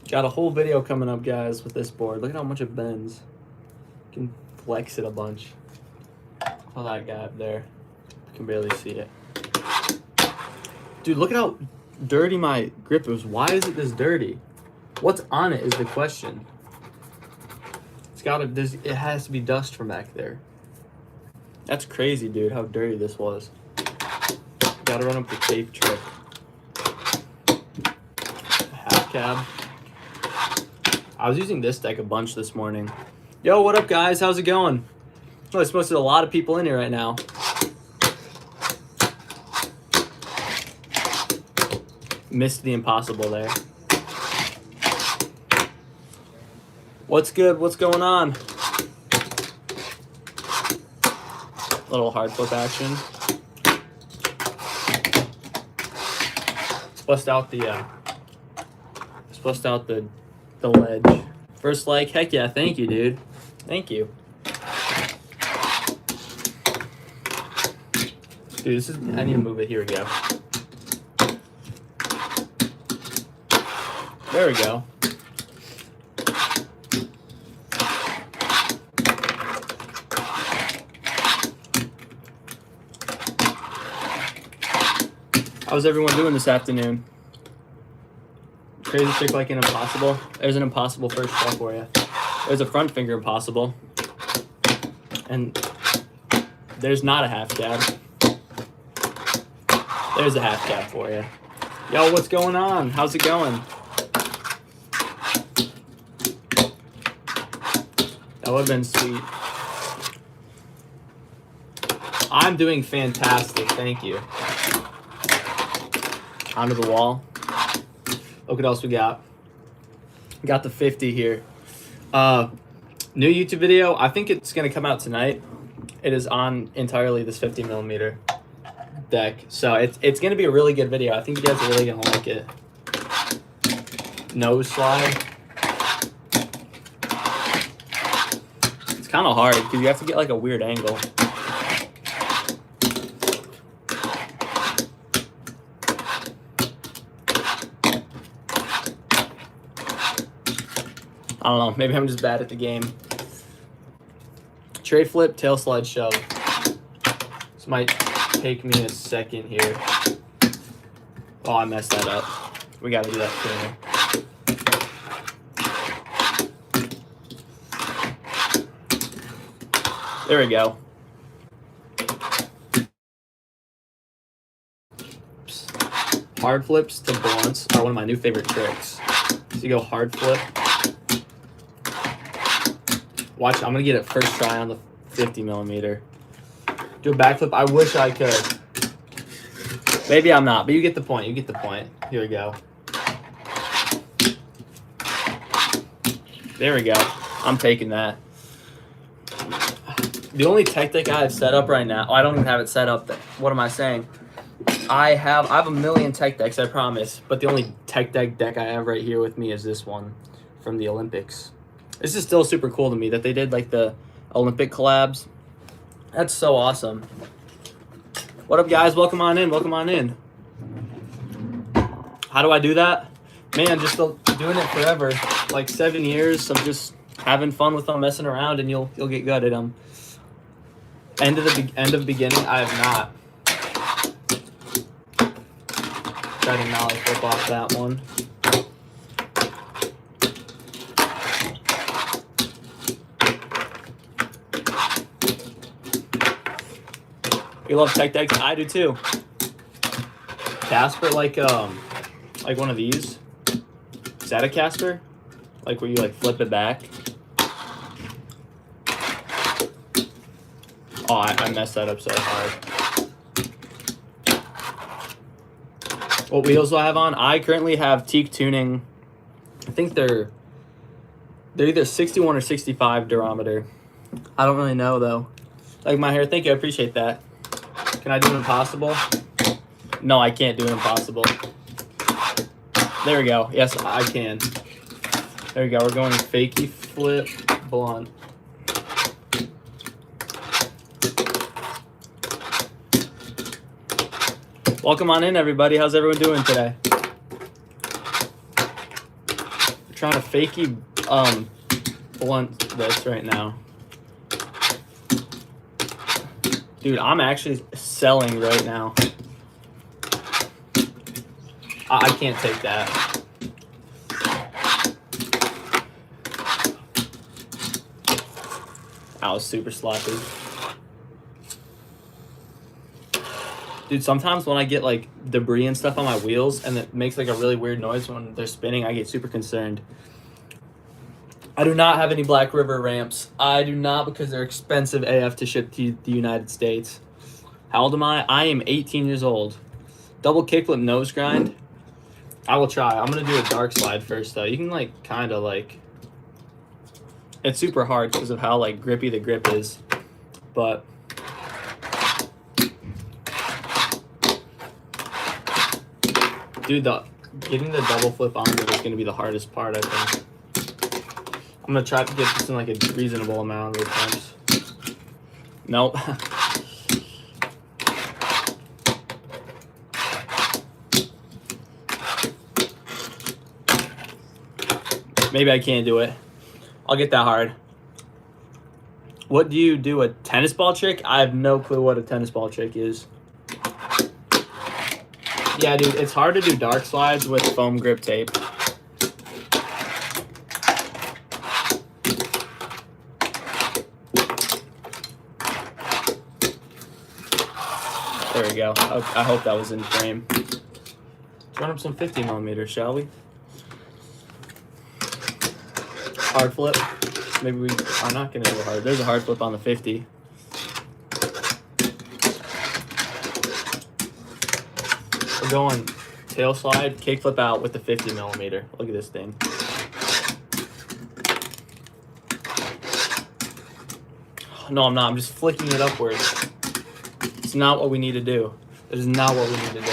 Got a whole video coming up, guys, with this board. Look at how much it bends. You can flex it a bunch. Oh, that guy up there. You can barely see it. Dude, look at how dirty my grip is. Why is it this dirty? What's on it is the question. It has to be dust from back there. That's crazy, dude, how dirty this was. Gotta run up the tape trick. Half cab. I was using this deck a bunch this morning. Yo, what up, guys? How's it going? Oh, it's supposed to be a lot of people in here right now. Missed the impossible there. What's good? What's going on? Little hard flip action. Bust out the ledge. First like, heck yeah, thank you, dude. Thank you. Dude, I need to move it. Here we go. There we go. How's everyone doing this afternoon? Crazy trick like an impossible. There's an impossible first try for you. There's a front finger impossible. And there's not a half cab. There's a half cab for you. Yo, what's going on? How's it going? That would have been sweet. I'm doing fantastic, thank you. Onto the wall. Look what else we got. We got the 50 here. New YouTube video. I think it's gonna come out tonight. It is on entirely this 50mm deck, so it's gonna be a really good video. I think you guys are really gonna like it. Nose slide. It's kind of hard because you have to get like a weird angle. I don't know, maybe I'm just bad at the game. Tray flip, tail slide, shove. This might take me a second here. Oh, I messed that up. We gotta do that sooner. There we go. Hard flips to blunts are one of my new favorite tricks. So you go hard flip. Watch, I'm gonna get it first try on the 50mm. Do a backflip. I wish I could. Maybe I'm not, but you get the point. You get the point. Here we go. There we go. I'm taking that. The only tech deck I have set up right now. Oh, I don't even have it set up. What am I saying? I have a million tech decks, I promise. But the only tech deck I have right here with me is this one from the Olympics. This is still super cool to me that they did like the Olympic collabs. That's so awesome. What up, guys? Welcome on in. Welcome on in. How do I do that? Man, just doing it forever. Like 7 years of just having fun with them, messing around, and you'll get good at them. End of beginning, I have not. Try to not flip off that one. You love tech decks? I do too. Casper, like one of these. Is that a Casper? Like where you like flip it back? Oh, I messed that up so hard. What wheels do I have on? I currently have Teak Tuning. I think they're either 61 or 65 durometer. I don't really know though. Like my hair. Thank you. I appreciate that. Can I do an impossible? No, I can't do an impossible. There we go. Yes, I can. There we go. We're going fakey flip blunt. Welcome on in, everybody. How's everyone doing today? trying to fakey blunt this right now. Dude, I'm actually selling right now. I can't take that. That was super sloppy. Dude, sometimes when I get like debris and stuff on my wheels and it makes like a really weird noise when they're spinning, I get super concerned. I do not have any Black River ramps. I do not, because they're expensive AF to ship to the United States. How old am I? I am 18 years old. Double kickflip nose grind. I will try. I'm going to do a dark slide first, though. You can, like, kind of, like... It's super hard because of how, like, grippy the grip is. But... Dude, getting the double flip on it is going to be the hardest part, I think. I'm going to try to get this in, like, a reasonable amount of attempts. Nope. Maybe I can't do it. I'll get that hard. What do you do? A tennis ball trick? I have no clue what a tennis ball trick is. Yeah, dude, it's hard to do dark slides with foam grip tape. There we go. I hope that was in frame. Let's run up some 50 millimeters, shall we? Hard flip. Maybe we are not going to do a hard. There's a hard flip on the 50. We're going tail slide, kick flip out with the 50 millimeter. Look at this thing. No, I'm not. I'm just flicking it upwards. It's not what we need to do. It is not what we need to do.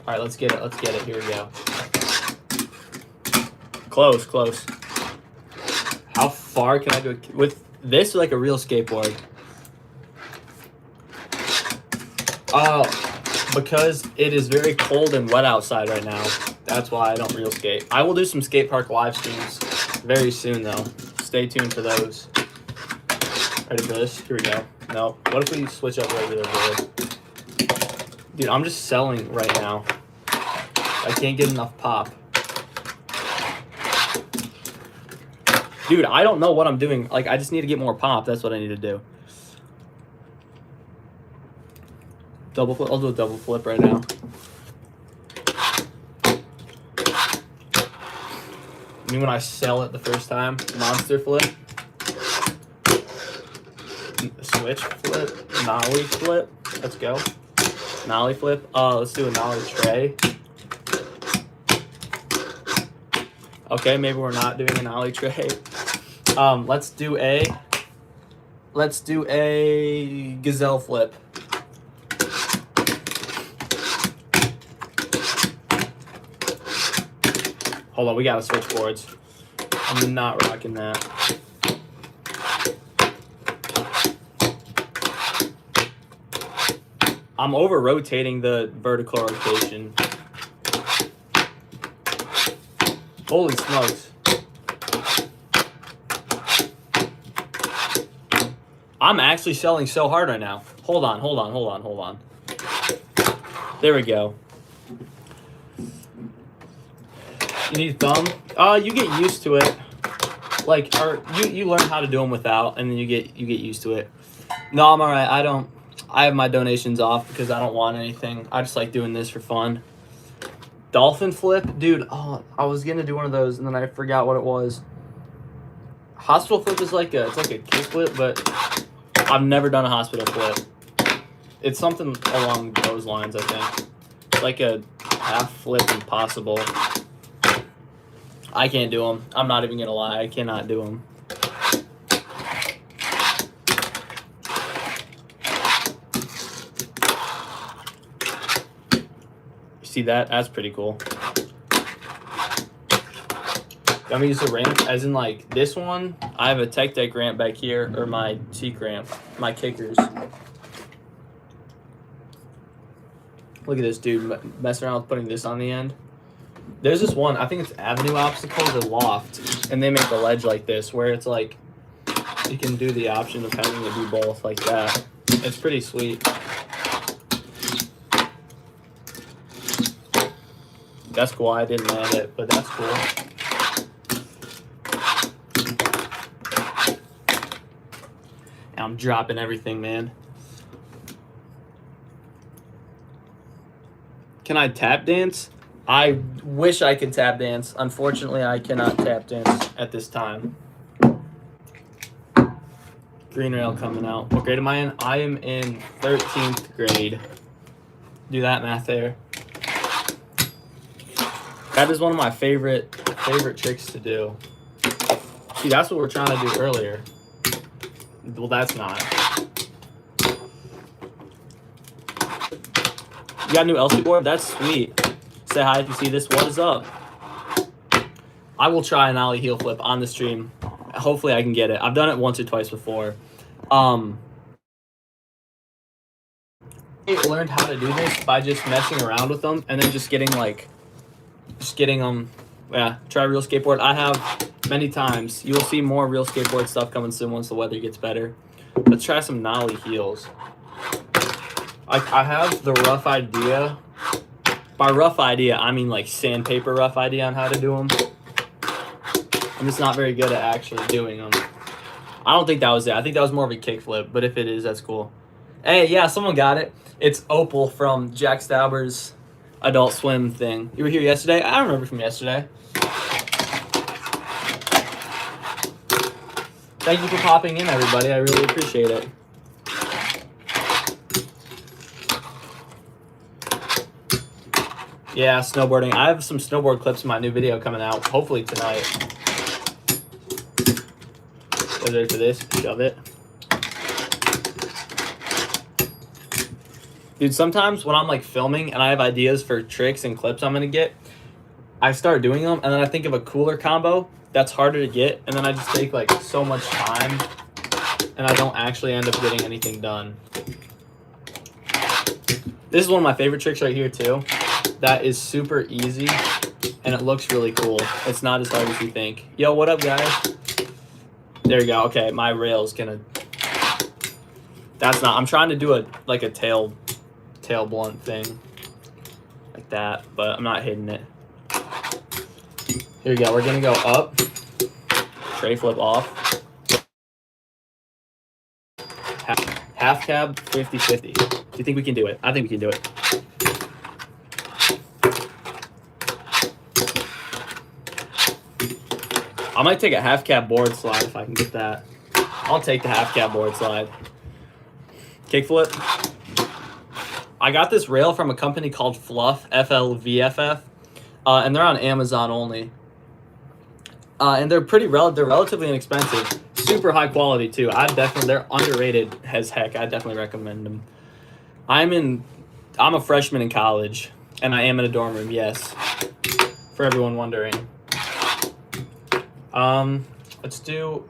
All right, let's get it. Let's get it. Here we go. Close, close. How far can I do it with this? Like a real skateboard. Because it is very cold and wet outside right now. That's why I don't real skate. I will do some skate park live streams very soon, though. Stay tuned for those. Ready for this? Here we go. No. What if we switch up regular board? Dude, I'm just selling right now. I can't get enough pop. Dude, I don't know what I'm doing. Like, I just need to get more pop. That's what I need to do. Double flip. I'll do a double flip right now. I mean, when I sell it the first time, monster flip. Switch flip. Nollie flip. Let's go. Nollie flip. Let's do a nollie tray. Okay, maybe we're not doing a nollie tray. Let's do a Gazelle flip. Hold on, we gotta switch boards. I'm not rocking that. I'm over rotating the vertical rotation. Holy smokes. I'm actually selling so hard right now. Hold on. There we go. You need thumb? You get used to it. Like, or you learn how to do them without, and then you get used to it. No, I'm alright. I have my donations off because I don't want anything. I just like doing this for fun. Dolphin flip? Dude, I was gonna do one of those and then I forgot what it was. Hospital flip is like it's like a kick flip, but I've never done a hospital flip. It's something along those lines, I think. It's like a half flip impossible. I can't do them. I'm not even gonna lie. I cannot do them. See that? That's pretty cool. I'm gonna use a ramp, as in like this one. I have a Tech Deck ramp back here, or my Teak ramp, my kickers. Look at this dude messing around with putting this on the end. There's this one, I think it's Avenue Obstacles or Loft, and they make the ledge like this, where it's like, you can do the option of having to do both like that. It's pretty sweet. That's cool. I didn't land it, but that's cool. And I'm dropping everything, man. Can I tap dance? I wish I could tap dance. Unfortunately, I cannot tap dance at this time. Green rail coming out. What grade am I in? I am in 13th grade. Do that math there. That is one of my favorite tricks to do. See, that's what we're trying to do earlier. Well, that's not. You got a new LC board? That's sweet. Say hi if you see this. What is up? I will try an ollie heel flip on the stream. Hopefully I can get it. I've done it once or twice before. I learned how to do this by just messing around with them and then just getting them. Yeah, try real skateboard. I have many times. You will see more real skateboard stuff coming soon once the weather gets better. Let's try some nollie heels. I have the rough idea. By rough idea, I mean like sandpaper rough idea on how to do them. I'm just not very good at actually doing them. I don't think that was it. I think that was more of a kickflip, but if it is, that's cool. Hey, yeah, someone got it. It's Opal from Jack Stauber's Adult Swim thing. You were here yesterday? I remember from yesterday. Thank you for popping in, everybody. I really appreciate it. Yeah, snowboarding. I have some snowboard clips in my new video coming out, hopefully tonight. Go there for this, shove it. Dude, sometimes when I'm like filming and I have ideas for tricks and clips I'm gonna get, I start doing them and then I think of a cooler combo that's harder to get, and then I just take like so much time and I don't actually end up getting anything done. This is one of my favorite tricks right here too. That is super easy and it looks really cool. It's not as hard as you think. Yo, what up, guys? There you go. Okay, my rail's gonna. That's not. I'm trying to do a tail blunt thing, like that, but I'm not hitting it. Here we go. We're gonna go up, tray flip off, half cab, 50-50. Do you think we can do it? I think we can do it. I might take a half cab board slide if I can get that. I'll take the half cab board slide. Kickflip. I got this rail from a company called Fluff, F-L-V-F-F, and they're on Amazon only. And they're they're relatively inexpensive, super high quality too. They're underrated as heck. I definitely recommend them. I'm a freshman in college, and I am in a dorm room. Yes, for everyone wondering. Let's do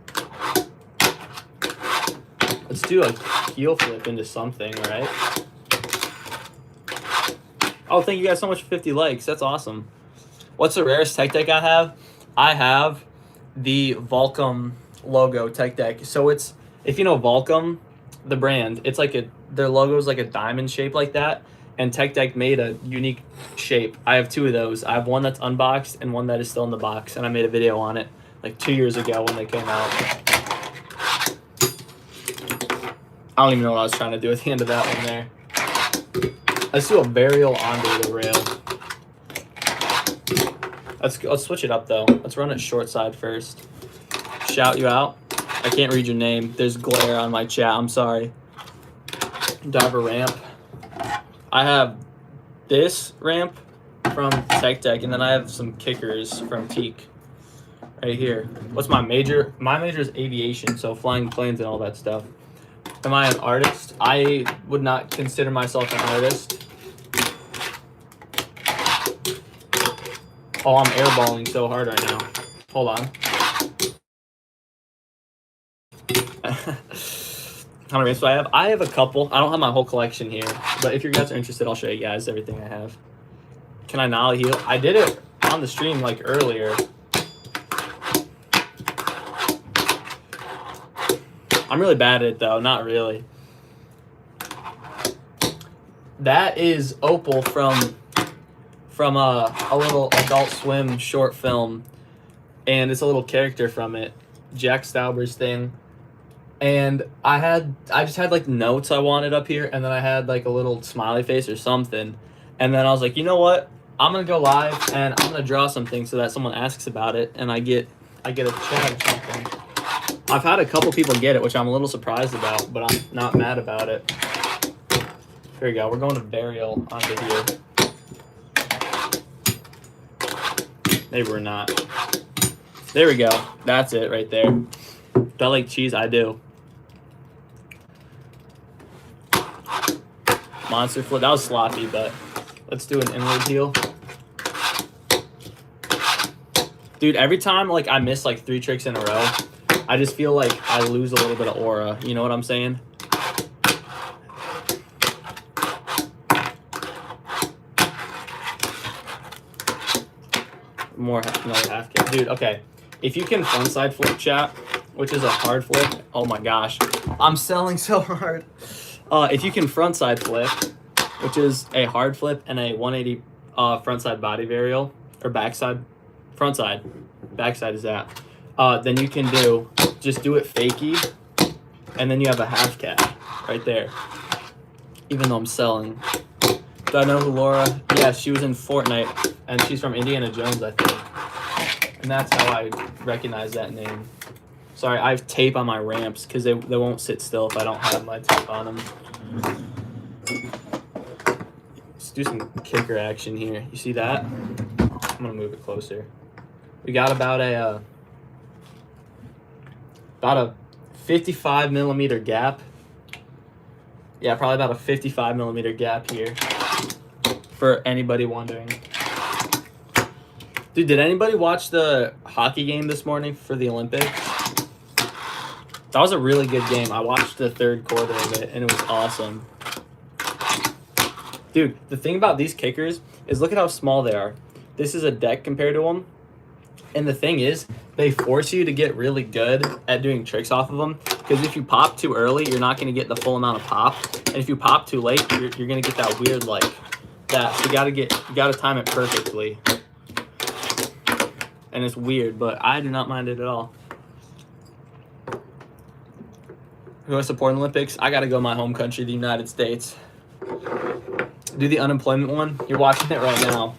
a heel flip into something, right? Oh, thank you guys so much for 50 likes. That's awesome. What's the rarest tech deck I have? I have the Volcom logo tech deck. So it's, if you know Volcom, the brand, it's like their logo is like a diamond shape like that. And Tech Deck made a unique shape. I have two of those. I have one that's unboxed and one that is still in the box. And I made a video on it like 2 years ago when they came out. I don't even know what I was trying to do at the end of that one there. Let's do a burial onto the rail. Let's switch it up though. Let's run it short side first. Shout you out. I can't read your name. There's glare on my chat. I'm sorry. Diver ramp. I have this ramp from Tech Deck, and then I have some kickers from Teak right here. What's my major? My major is aviation, so flying planes and all that stuff. Am I an artist? I would not consider myself an artist. Oh, I'm airballing so hard right now. Hold on. How many ramps do I have? I have a couple. I don't have my whole collection here, but if you guys are interested, I'll show you guys everything I have. Can I nollie heel? I did it on the stream like earlier. I'm really bad at it though, not really. That is Opal from a little Adult Swim short film, and it's a little character from it, Jack Stauber's thing. And I just had like notes I wanted up here, and then I had like a little smiley face or something, and then I was like, you know what? I'm gonna go live and I'm gonna draw something so that someone asks about it, and I get a chat or something. I've had a couple people get it, which I'm a little surprised about, but I'm not mad about it. Here we go. We're going to burial onto here. Maybe we're not. There we go. That's it right there. Do I like cheese? I do. Monster flip. That was sloppy, but let's do an inward heel. Dude, every time like I miss like 3 tricks in a row, I just feel like I lose a little bit of aura. You know what I'm saying? More another half kick. Dude, okay. If you can frontside flip, chat, which is a hard flip. Oh my gosh. I'm selling so hard. If you can frontside flip, which is a hard flip and a 180 frontside body varial, or backside, frontside, backside is that, then you can just do it fakey, and then you have a half cat right there. Even though I'm selling. Do I know who Laura? Yeah, she was in Fortnite, and she's from Indiana Jones, I think. And that's how I recognize that name. Sorry, I have tape on my ramps because they won't sit still if I don't have my tape on them. Let's do some kicker action here. You see that? I'm gonna move it closer. We got about a 55 millimeter gap. Yeah, probably about a 55 millimeter gap here. For anybody wondering. Dude, did anybody watch the hockey game this morning for the Olympics? That was a really good game. I watched the 3rd quarter of it, and it was awesome. Dude, the thing about these kickers is look at how small they are. This is a deck compared to them. And the thing is, they force you to get really good at doing tricks off of them. Because if you pop too early, you're not going to get the full amount of pop. And if you pop too late, you're going to get that weird, like, that. So you gotta time it perfectly. And it's weird, but I do not mind it at all. Who I support in the Olympics? I gotta go my home country, the United States. Do the unemployment one. You're watching it right now.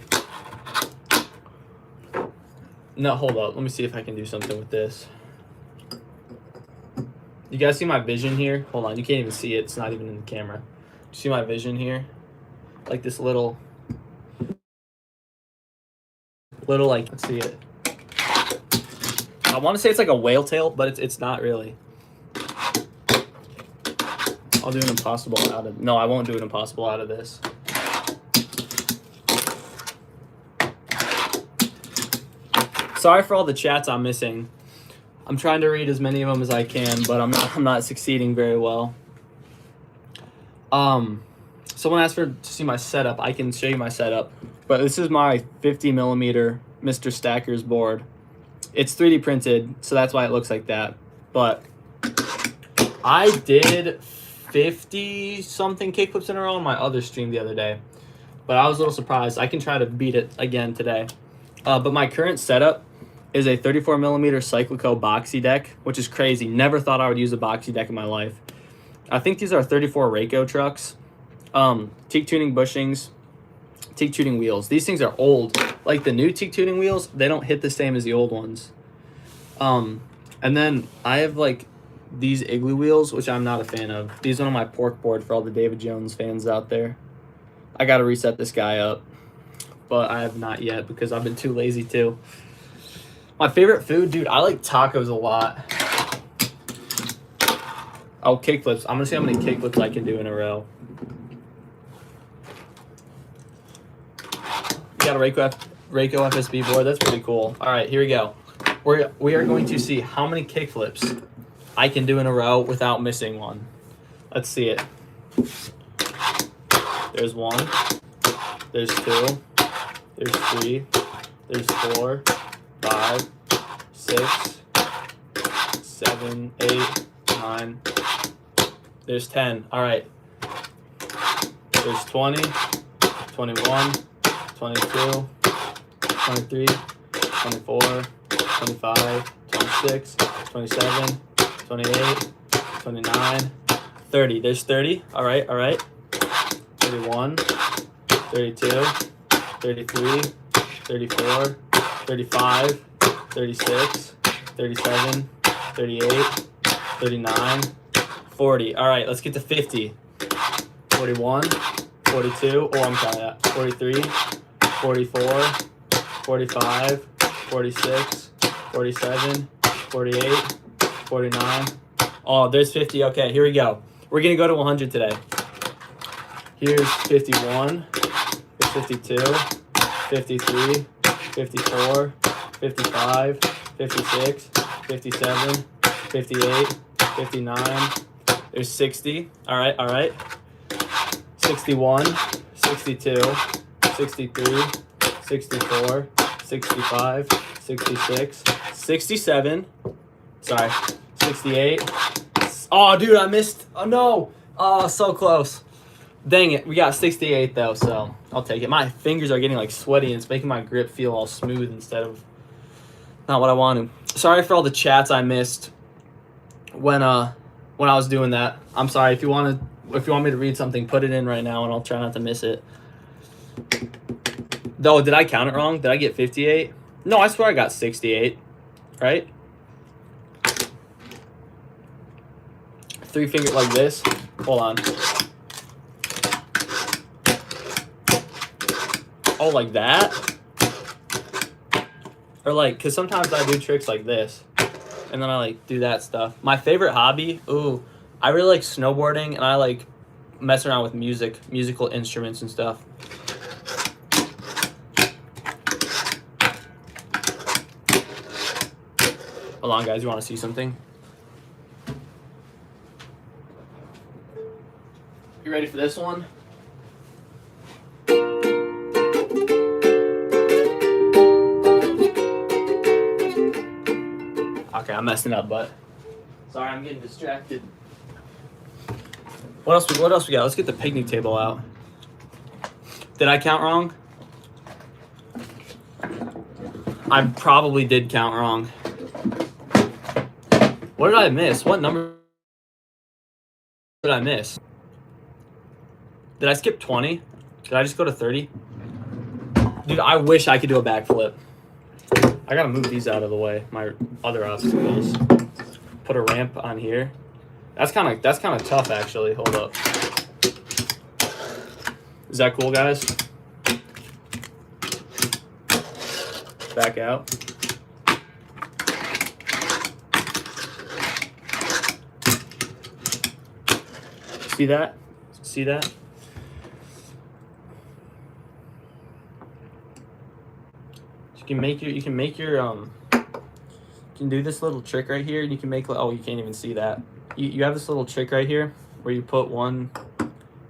No, hold up. Let me see if I can do something with this. You guys see my vision here? Hold on, you can't even see it. It's not even in the camera. Do you see my vision here? Like this little like, let's see it. I want to say it's like a whale tail, but it's not really. I'll do an impossible out of, no, I won't do an impossible out of this. Sorry for all the chats I'm missing. I'm trying to read as many of them as I can, but I'm not succeeding very well. Someone asked to see my setup. I can show you my setup, but this is my 50 millimeter Mr. Stacker's board. It's 3D printed, so that's why it looks like that. But I did 50 something kickflips in a row on my other stream the other day, but I was a little surprised. I can try to beat it again today. But my current setup is a 34 millimeter Cyclico boxy deck, which is crazy. Never thought I would use a boxy deck in my life. I think these are 34 Reiko trucks. Teak tuning bushings, teak tuning wheels. These things are old. Like the new teak tuning wheels, they don't hit the same as the old ones. And then I have like these igloo wheels, which I'm not a fan of. These are on my pork board for all the David Jones fans out there. I got to reset this guy up, but I have not yet because I've been too lazy to. My favorite food, dude, I like tacos a lot. Oh, kickflips. I'm going to see how many kickflips I can do in a row. You got a Reiko FSB board. That's pretty cool. All right, here we go. We are going to see how many kickflips I can do in a row without missing one. Let's see it. There's 1. There's 2. There's 3. There's 4, 5, 6, 7, 8, 9. There's 10. All right. There's 20, 21, 22, 23, 24, 25, 26, 27, 28, 29, 30. There's 30. All right, all right. 31, 32, 33, 34, 35, 36, 37, 38, 39, 40. All right, let's get to 50. 41, 42, oh, I'm counting that. 43, 44, 45, 46, 47, 48, 49. Oh, there's 50. Okay, here we go. We're going to go to 100 today. Here's 51, here's 52, 53, 54, 55, 56, 57, 58, 59. There's 60. All right, all right. 61, 62, 63, 64, 65, 66, 67. Sorry, 68. Oh, dude, I missed. Oh, no. Oh, so close. Dang it. We got 68, though, so I'll take it. My fingers are getting, like, sweaty, and it's making my grip feel all smooth instead of not what I wanted. Sorry for all the chats I missed when I was doing that. I'm sorry. If you want me to read something, put it in right now, and I'll try not to miss it. Though, did I count it wrong? Did I get 58? No, I swear I got 68, right? 3 finger like this. Hold on. Oh, like that? Or like, because sometimes I do tricks like this. And then I like do that stuff. My favorite hobby, ooh, I really like snowboarding, and I like mess around with musical instruments and stuff. Hold on, guys, you want to see something? You ready for this one? Okay, I'm messing up, but sorry, I'm getting distracted. What else we got? Let's get the picnic table out. Did I count wrong? I probably did count wrong. What did I miss? What number did I miss? Did I skip 20? Did I just go to 30? Dude, I wish I could do a backflip. I gotta move these out of the way. My other obstacles. Put a ramp on here. That's kind of tough, actually. Hold up. Is that cool, guys? Back out. See that? See that? You can do this little trick right here, and you can make, oh, you can't even see that. You have this little trick right here where you put one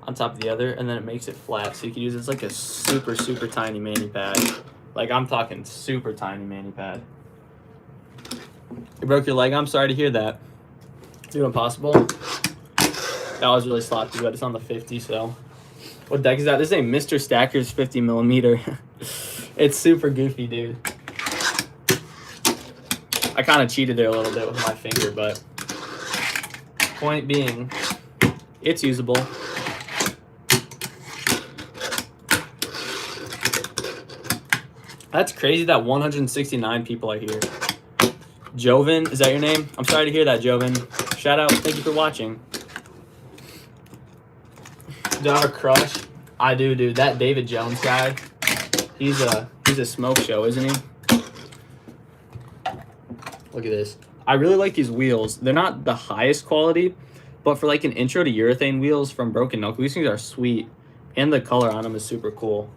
on top of the other, and then it makes it flat, so you can use it as like a super, super tiny mani pad. Like, I'm talking super tiny mani pad. You broke your leg? I'm sorry to hear that. Dude, impossible. That was really sloppy, but it's on the 50, so. What deck is that? This is a Mr. Stacker's 50 millimeter. It's super goofy, dude. I kind of cheated there a little bit with my finger, but point being, it's usable. That's crazy that 169 people are here. Joven, is that your name? I'm sorry to hear that, Joven. Shout out, thank you for watching. Do I have a crush? I do, dude. That David Jones guy, he's a smoke show, isn't he? Look at this. I really like these wheels. They're not the highest quality, but for like an intro to urethane wheels from Broken Knuckle, these things are sweet. And the color on them is super cool.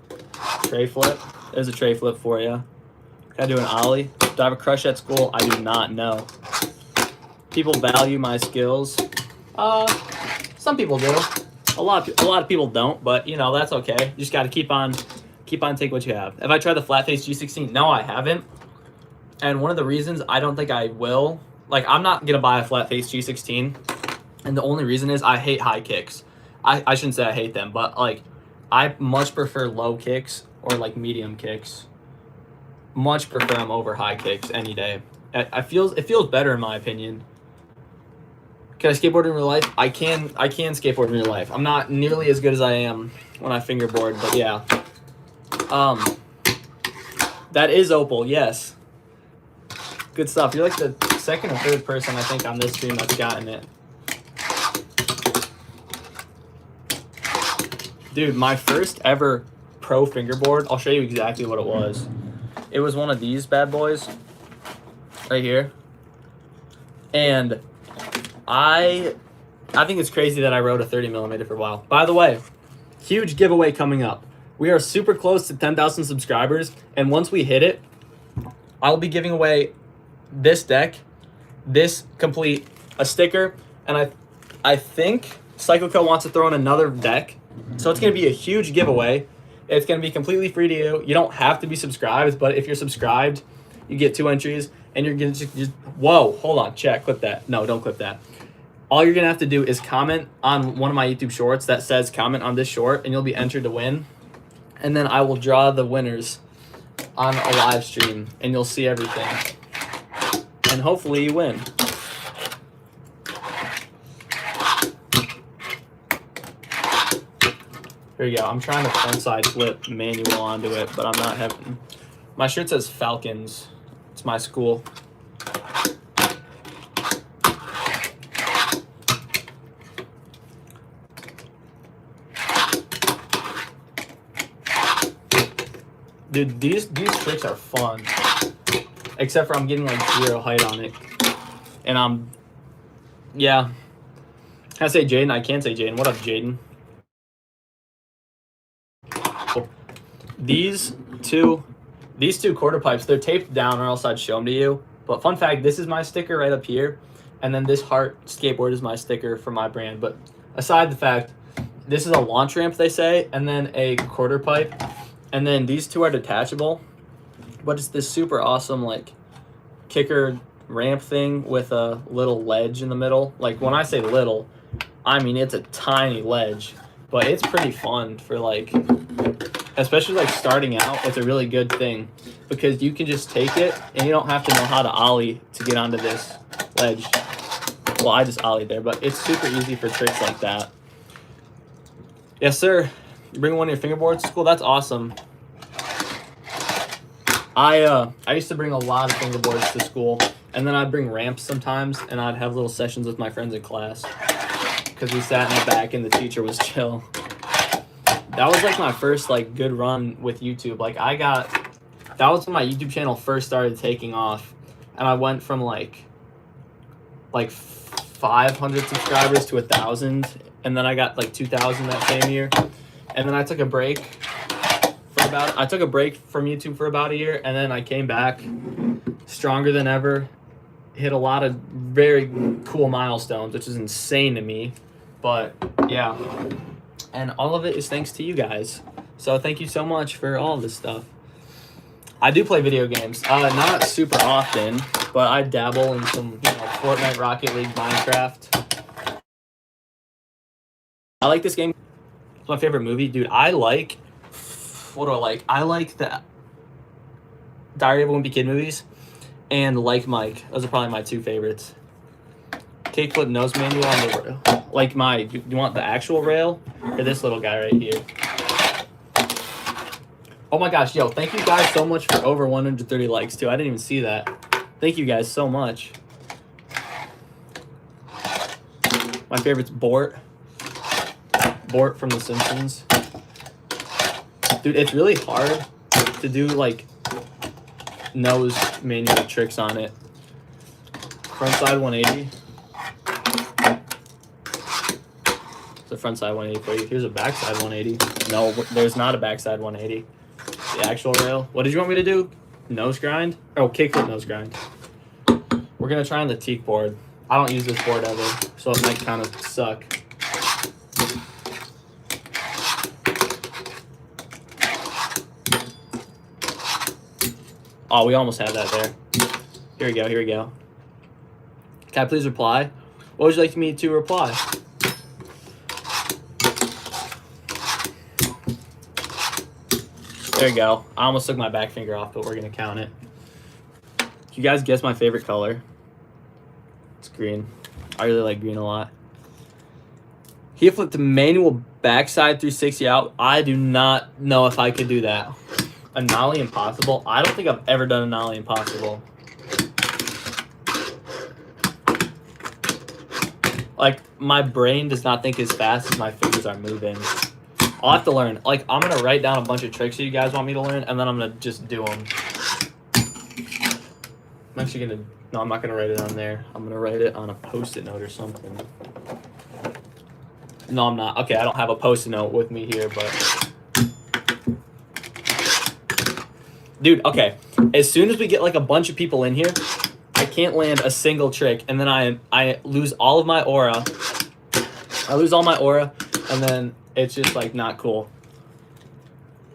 Tray flip. There's a tray flip for you. Can I do an ollie? Do I have a crush at school? I do not know. People value my skills. Some people do. A lot of people don't, but you know, that's okay. You just got to keep on taking what you have. Have I tried the flat face G16? No, I haven't. And one of the reasons I don't think I will, like, I'm not gonna buy a flat face G16, and the only reason is I hate high kicks. I shouldn't say I hate them, but like, I much prefer low kicks or like medium kicks. Much prefer them over high kicks any day. It feels better in my opinion. Can I skateboard in real life? I can skateboard in real life. I'm not nearly as good as I am when I fingerboard, but yeah. That is Opal, yes. Good stuff. You're like the second or third person I think on this stream that's gotten it. Dude, my first ever pro fingerboard, I'll show you exactly what it was. It was one of these bad boys right here. And I think it's crazy that I rode a 30mm for a while. By the way, huge giveaway coming up. We are super close to 10,000 subscribers, and once we hit it, I'll be giving away this deck, this complete, a sticker, and I think Psycho wants to throw in another deck. So it's going to be a huge giveaway. It's going to be completely free to you. You don't have to be subscribed, but if you're subscribed, you get 2 entries, and you're going to just whoa, hold on, check, clip that. No, don't clip that. All you're going to have to do is comment on one of my YouTube shorts that says comment on this short, and you'll be entered to win. And then I will draw the winners on a live stream, and you'll see everything. And hopefully you win. Here you go. I'm trying to frontside flip manual onto it, but I'm not having. My shirt says Falcons. It's my school. Dude, these tricks are fun. Except for I'm getting like 0 height on it. And yeah. Can I say Jaden? I can't say Jaden. What up, Jaden? These two quarter pipes, they're taped down or else I'd show them to you. But fun fact, this is my sticker right up here. And then this heart skateboard is my sticker for my brand. But aside the fact, this is a launch ramp, they say, and then a quarter pipe. And then these two are detachable. But it's this super awesome, like, kicker ramp thing with a little ledge in the middle. Like, when I say little, I mean it's a tiny ledge. But it's pretty fun for, like, especially, like, starting out. It's a really good thing. Because you can just take it, and you don't have to know how to ollie to get onto this ledge. Well, I just ollied there, but it's super easy for tricks like that. Yes, sir. You bring one of your fingerboards to school? That's awesome. I used to bring a lot of fingerboards to school, and then I'd bring ramps sometimes, and I'd have little sessions with my friends in class because we sat in the back and the teacher was chill. That was like my first like good run with YouTube. Like that was when my YouTube channel first started taking off, and I went from like 500 subscribers to 1,000, and then I got like 2,000 that same year. And then I took a break from YouTube for about a year, and then I came back stronger than ever, hit a lot of very cool milestones, which is insane to me. But yeah, and all of it is thanks to you guys. So thank you so much for all this stuff. I do play video games, not super often, but I dabble in some, Fortnite, Rocket League, Minecraft. I like this game. It's my favorite movie, dude. I like the Diary of a Wimpy Kid movies and Like Mike. Those are probably my 2 favorites. Kickflip nose manual on the you want the actual rail or this little guy right here? Oh my gosh, yo, thank you guys so much for over 130 likes too. I didn't even see that. Thank you guys so much. My favorite's Bort. Bort from The Simpsons. Dude, it's really hard to do like nose manual tricks on it. Frontside 180. It's a frontside 180 for you. Here's a backside 180. No, there's not a backside 180. The actual rail. What did you want me to do? Nose grind? Oh, kickflip nose grind. We're gonna try on the teak board. I don't use this board ever, so it might kind of suck. Oh, we almost had that there. Here we go. Here we go. Can I please reply? What would you like me to reply? There you go. I almost took my back finger off, but we're going to count it. Can you guys guess my favorite color? It's green. I really like green a lot. He flipped a manual backside 360 out. I do not know if I could do that. A nollie impossible? I don't think I've ever done a nollie impossible. Like, my brain does not think as fast as my fingers are moving. I'll have to learn. Like, I'm going to write down a bunch of tricks that you guys want me to learn, and then I'm going to just do them. I'm actually going to... No, I'm not going to write it on there. I'm going to write it on a Post-it note or something. No, I'm not. Okay, I don't have a Post-it note with me here, but... Dude, okay. As soon as we get, like, a bunch of people in here, I can't land a single trick, and then I lose all of my aura. I lose all my aura, and then... It's just, like, not cool.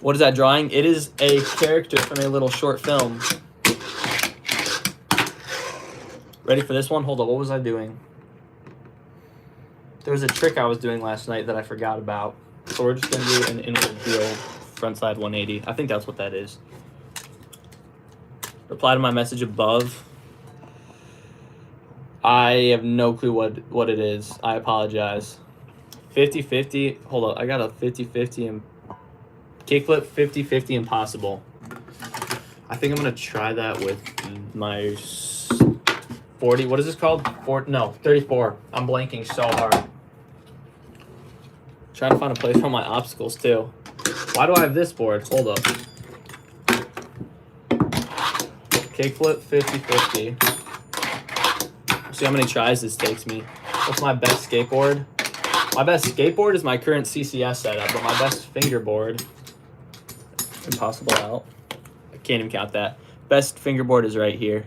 What is that drawing? It is a character from a little short film. Ready for this one? Hold up. What was I doing? There was a trick I was doing last night that I forgot about. So we're just going to do an inward heel frontside 180. I think that's what that is. Reply to my message above. I have no clue what it is. I apologize. 50-50. Hold up. I got a 50-50 and kickflip 50-50 impossible. I think I'm going to try that with my 40. What is this called? 34. I'm blanking so hard. Trying to find a place for my obstacles too. Why do I have this board? Hold up. Kickflip 50-50. See how many tries this takes me. What's my best skateboard? My best skateboard is my current CCS setup, but my best fingerboard, impossible out. I can't even count that. Best fingerboard is right here.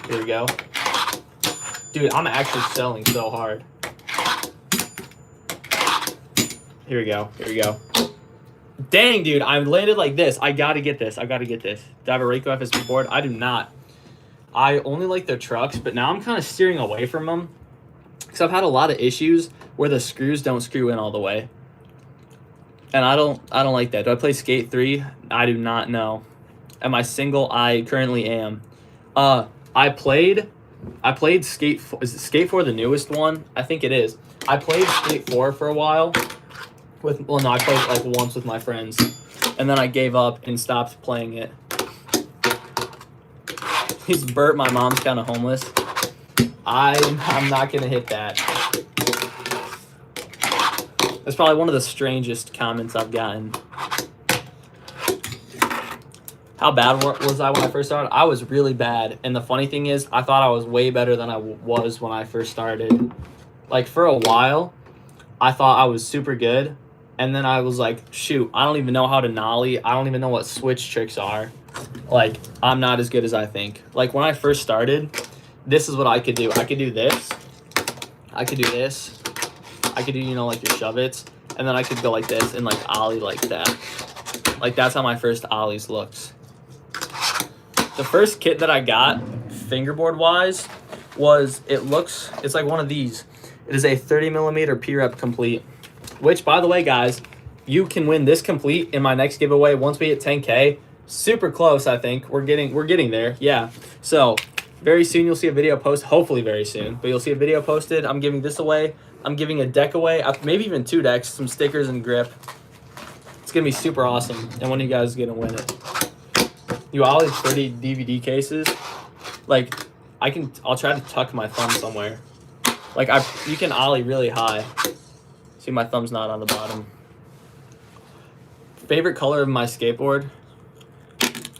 Here we go. Dude, I'm actually selling so hard. Here we go. Here we go. Dang, dude, I landed like this. I gotta get this. I gotta get this. Do I have a Reiko FSB board? I do not. I only like their trucks, but now I'm kind of steering away from them because I've had a lot of issues where the screws don't screw in all the way, and I don't like that. Do I play Skate 3? I do not know. Am I single? I currently am. I played Skate 4. Is Skate 4 the newest one? I think it is. I played Skate 4 for a while. I played it like once with my friends, and then I gave up and stopped playing it. He's Bert, my mom's kind of homeless. I'm not going to hit that. That's probably one of the strangest comments I've gotten. How bad was I when I first started? I was really bad. And the funny thing is, I thought I was way better than I was when I first started. Like, for a while, I thought I was super good. And then I was like, shoot, I don't even know how to nollie. I don't even know what switch tricks are. Like, I'm not as good as I think. Like, when I first started, this is what I could do. I could do this. I could do this. I could do, you know, like your shove-its. And then I could go like this and, like, ollie like that. Like, that's how my first ollies looks. The first kit that I got, fingerboard-wise, it's like one of these. It is a 30mm P-Rep complete. Which, by the way, guys, you can win this complete in my next giveaway once we hit 10K. Super close, I think. We're getting there. Yeah. So, very soon you'll see a video post. Hopefully very soon. But you'll see a video posted. I'm giving this away. I'm giving a deck away. Maybe even 2 decks. Some stickers and grip. It's going to be super awesome. And one of you guys is going to win it. You ollie 30 DVD cases. Like, I'll try to tuck my thumb somewhere. Like, you can ollie really high. See, my thumb's not on the bottom. Favorite color of my skateboard?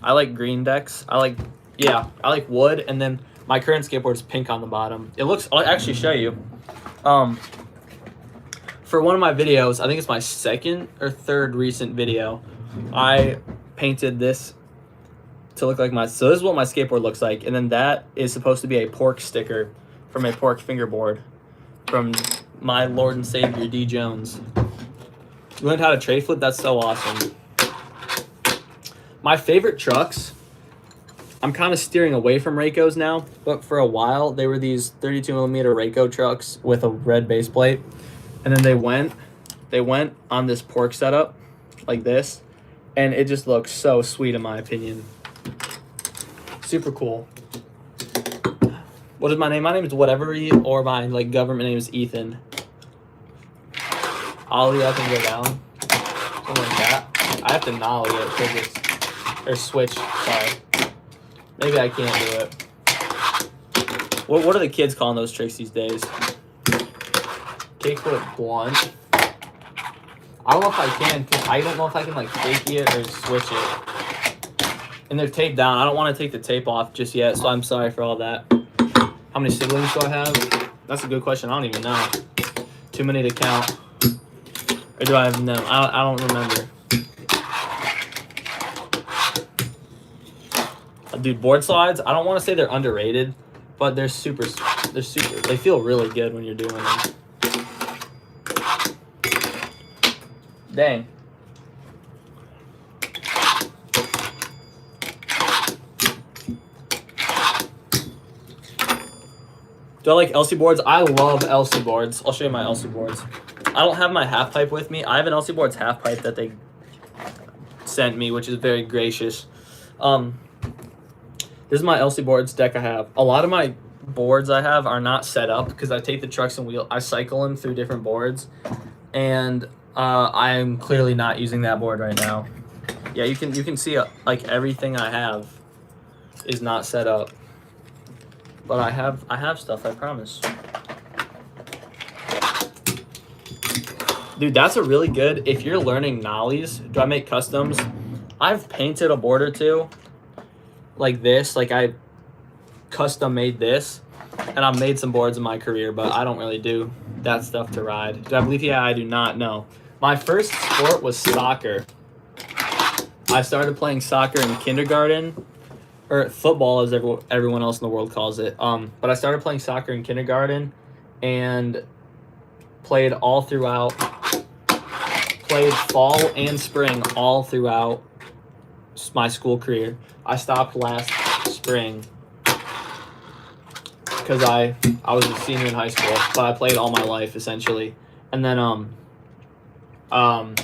I like green decks. I like wood, and then my current skateboard is pink on the bottom. I'll actually show you. For one of my videos, I think it's my second or third recent video, I painted this to look like so this is what my skateboard looks like, and then that is supposed to be a pork sticker from a pork fingerboard from my Lord and Savior D. Jones. You learned how to tray flip? That's so awesome. My favorite trucks, I'm kind of steering away from Raycos now, but for a while, they were these 32mm Rayco trucks with a red base plate. And then they went on this pork setup like this, and it just looks so sweet in my opinion. Super cool. What is my name? My name is WhateverE, or my like government name is Ethan. Ollie up and go down. Something like that. I have to nollie it because it's, or switch, sorry. Maybe I can't do it. What are the kids calling those tricks these days? Kickflip blunt. I don't know if I can, because I don't know if I can like fake it or switch it. And they're taped down. I don't want to take the tape off just yet, so I'm sorry for all that. How many siblings do I have? That's a good question. I don't even know. Too many to count. Or do I have no? I don't remember. Dude, board slides, I don't want to say they're underrated, but they're super, they feel really good when you're doing them. Dang. Do I like LC boards? I love LC boards. I'll show you my LC boards. I don't have my half pipe with me. I have an LC boards half pipe that they sent me, which is very gracious. This is my LC boards deck I have. A lot of my boards I have are not set up because I take the trucks and I cycle them through different boards, and I'm clearly not using that board right now. Yeah, you can see like everything I have is not set up, but I have stuff, I promise. Dude, that's a really good, if you're learning nollies, do I make customs? I've painted a board or two like this, like I custom made this, and I've made some boards in my career, but I don't really do that stuff to ride. Do I believe? Yeah, I do not know. My first sport was soccer. I started playing soccer in kindergarten, or football as everyone else in the world calls it. But I started playing soccer in kindergarten and played all throughout, played fall and spring all throughout my school career. I stopped last spring because I was a senior in high school, but I played all my life essentially. And then I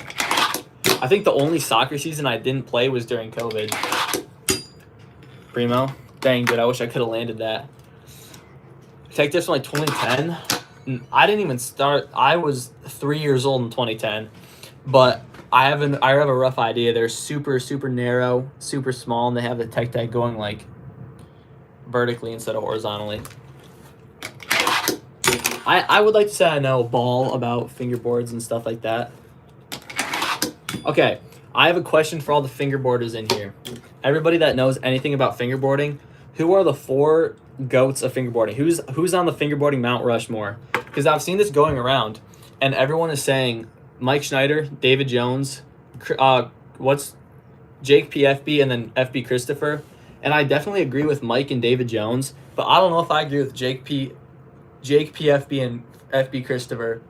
think the only soccer season I didn't play was during COVID. Primo, dang dude, I wish I could have landed that. Take this from like 2010. I didn't even start. I was 3 years old in 2010, but I have a rough idea. They're super, super narrow, super small, and they have the tech deck going like vertically instead of horizontally. I would like to say I know ball about fingerboards and stuff like that. Okay, I have a question for all the fingerboarders in here. Everybody that knows anything about fingerboarding, who are the 4 goats of fingerboarding? Who's on the fingerboarding Mount Rushmore? Because I've seen this going around, and everyone is saying Mike Schneider, David Jones, what's Jake PFB, and then FB Christopher. And I definitely agree with Mike and David Jones, but I don't know if I agree with Jake PFB and FB Christopher.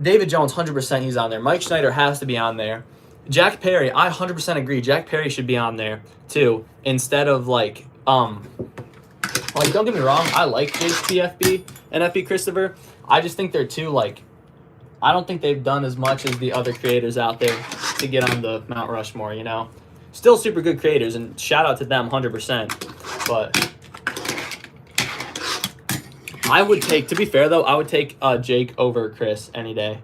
David Jones, 100% he's on there. Mike Schneider has to be on there. Jack Perry, I 100% agree. Jack Perry should be on there too, instead of like don't get me wrong, I like Jake PFB and FB Christopher. I just think they're too like, I don't think they've done as much as the other creators out there to get on the Mount Rushmore, you know? Still super good creators, and shout out to them 100%. But I would take, to be fair though, I would take Jake over Chris any day.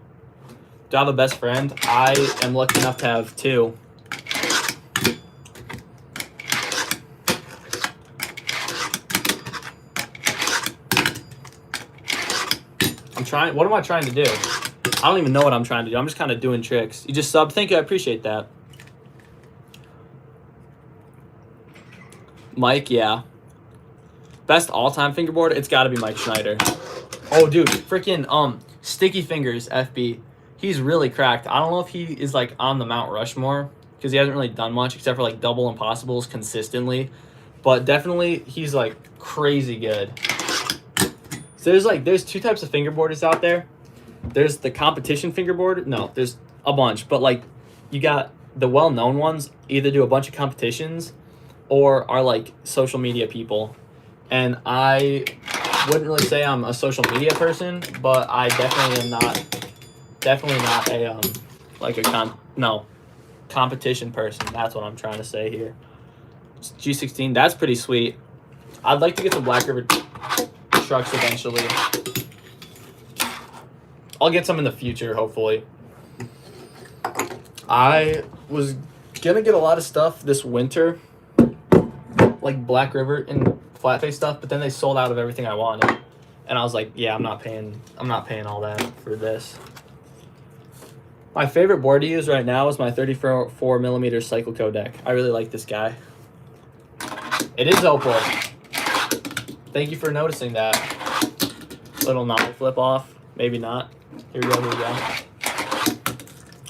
Do I have a best friend? I am lucky enough to have 2. What am I trying to do? I don't even know what I'm trying to do. I'm just kind of doing tricks. You just sub. Thank you. I appreciate that. Mike, yeah. Best all-time fingerboard? It's got to be Mike Schneider. Oh, dude. Freaking Sticky Fingers, FB. He's really cracked. I don't know if he is, like, on the Mount Rushmore because he hasn't really done much except for, like, double impossibles consistently. But definitely, he's, like, crazy good. So there's 2 types of fingerboarders out there. There's the competition fingerboard. No, there's a bunch, but like you got the well-known ones either do a bunch of competitions or are like social media people. And I wouldn't really say I'm a social media person, but I definitely am not a like a competition person. That's what I'm trying to say here. G16, that's pretty sweet. I'd like to get some Black River trucks eventually. I'll get some in the future, hopefully. I was gonna get a lot of stuff this winter, like Black River and flat face stuff, but then they sold out of everything I wanted, and I was like, yeah, I'm not paying all that for this. My favorite board to use right now is my 34mm Cycleco deck. I really like this guy. It is Opal. Thank you for noticing that. Little nollie flip off. Maybe not. Here we go.